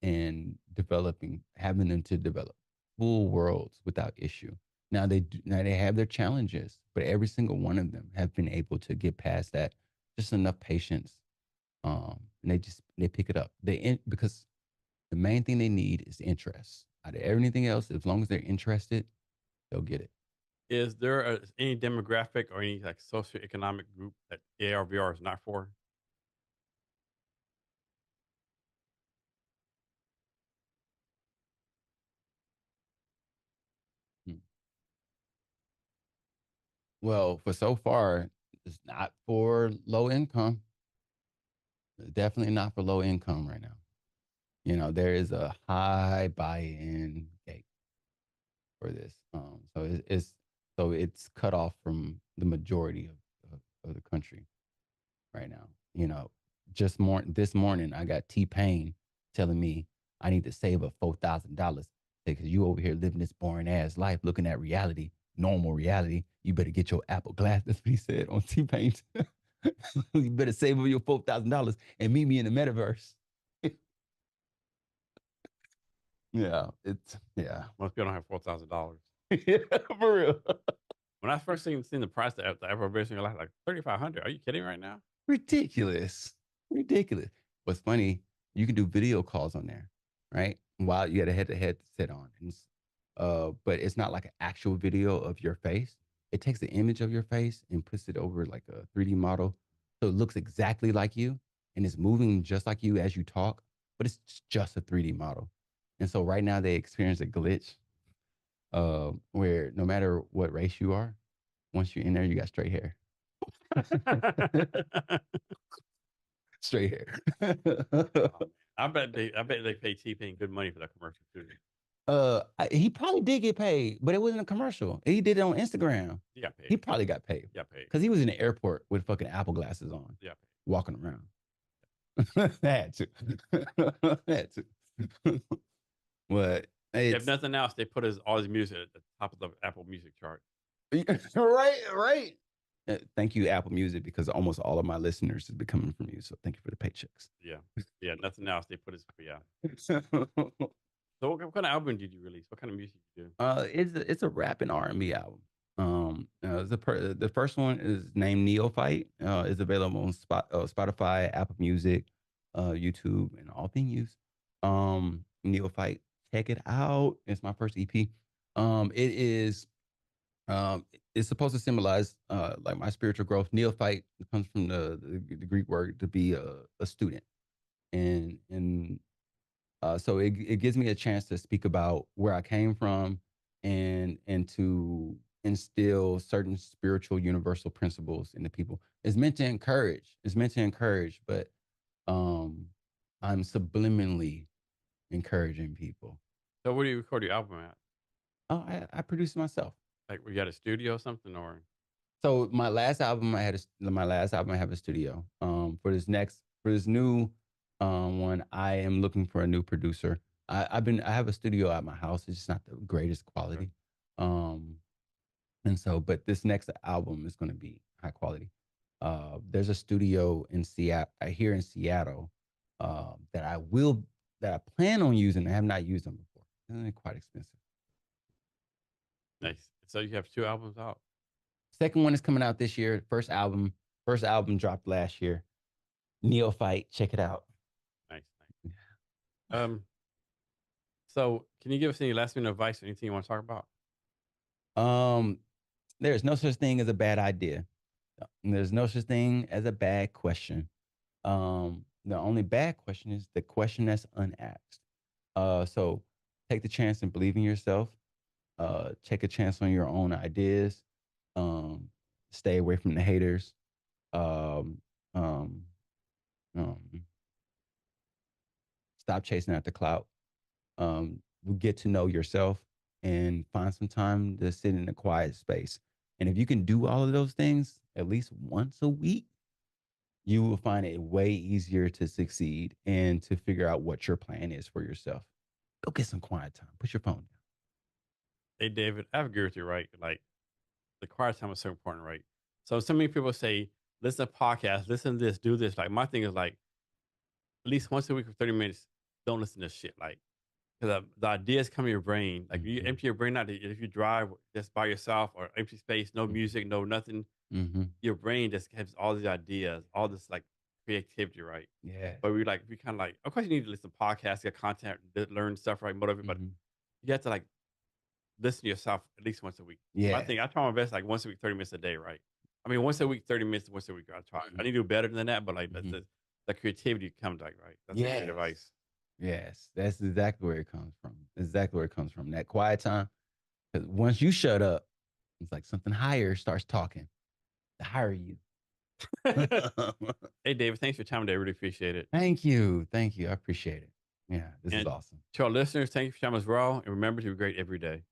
in having them to develop full worlds without issue. Now they have their challenges, but every single one of them have been able to get past that. Just enough patience, and they pick it up. Because the main thing they need is interest. Out of everything else, as long as they're interested, they'll get it. Is there any demographic or any like socioeconomic group that AR VR is not for? Mm. Well, for so far, it's not for low income. Definitely not for low income right now. You know, there is a high buy-in gate for this. So So it's cut off from the majority of the country right now. You know, this morning I got T-Pain telling me I need to save up $4,000 because you over here living this boring ass life, looking at reality, normal reality. You better get your Apple Glass. That's what he said on T-Pain. You better save up your $4,000 and meet me in the metaverse. Yeah. Most people don't have $4,000. Yeah, for real. When I first seen the price of the Apple Vision, I was like $3,500. Are you kidding right now? Ridiculous. What's funny, you can do video calls on there, right? While you got a head-to-head set on. But it's not like an actual video of your face. It takes the image of your face and puts it over like a 3D model. So it looks exactly like you and it's moving just like you as you talk, but it's just a 3D model. And so right now they experience a glitch where no matter what race you are, once you're in there, you got straight hair. Straight hair. I bet they pay T-Pain good money for that commercial too. He probably did get paid, but it wasn't a commercial. He did it on Instagram. He got paid. He probably got paid. Got paid. Because he was in the airport with fucking Apple glasses on. Yeah. Walking around. Had to. Had to. But if nothing else, they put all his music at the top of the Apple Music chart. Right. Thank you, Apple Music, because almost all of my listeners has been coming from you. So thank you for the paychecks. Yeah. Nothing else. They put his So what kind of album did you release? What kind of music did you do? It's a rap and R&B album. The first one is named Neophyte. It's available on Spotify, Apple Music, YouTube, and all venues. Neophyte, check it out. It's my first EP. It's supposed to symbolize like my spiritual growth. Neophyte comes from the Greek word to be a student, and so it gives me a chance to speak about where I came from and to instill certain spiritual universal principles in the people. It's meant to encourage. But I'm subliminally encouraging people. So where do you record your album at? Oh, I produce it myself. Like we got a studio or something, or? So my last album, I have a studio. For this new one, I am looking for a new producer. I have a studio at my house. It's just not the greatest quality. And so, but this next album is going to be high quality. There's a studio in Seattle that I plan on using. I have not used them before. They're quite expensive. Nice. So you have 2 albums out. Second one is coming out this year. First album dropped last year. Neophyte, check it out. Nice. So can you give us any last minute advice or anything you want to talk about? There's no such thing as a bad idea. There's no such thing as a bad question. The only bad question is the question that's unasked. So take the chance and believe in yourself. Take a chance on your own ideas. Stay away from the haters. Stop chasing after clout. Get to know yourself and find some time to sit in a quiet space. And if you can do all of those things at least once a week, you will find it way easier to succeed and to figure out what your plan is for yourself. Go get some quiet time. Put your phone down. Hey, David, I agree with you, right? Like the quiet time is so important, right? So many people say, listen to podcasts, listen to this, do this. Like my thing is like, at least once a week for 30 minutes, don't listen to shit. Like, because the ideas come in your brain. Like you empty your brain out. If you drive just by yourself or empty space, no music, no nothing, your brain just has all these ideas, all this like creativity, right? Yeah. But we kind of like, of course you need to listen to podcasts, get content, learn stuff, right? Motivate, but you have to like listen to yourself at least once a week. Yeah. I try my best like once a week, 30 minutes a day, right? I mean, once a week, 30 minutes, once a week. I try. I need to do better than that, but like the creativity comes like, right? That's good advice. Yes, that's exactly where it comes from. That quiet time. Because once you shut up, it's like something higher starts talking. To hire you. Hey, David, thanks for your time today. I really appreciate it. Thank you. I appreciate it. Yeah, this is awesome. To our listeners, thank you for your time as well. And remember to be great every day.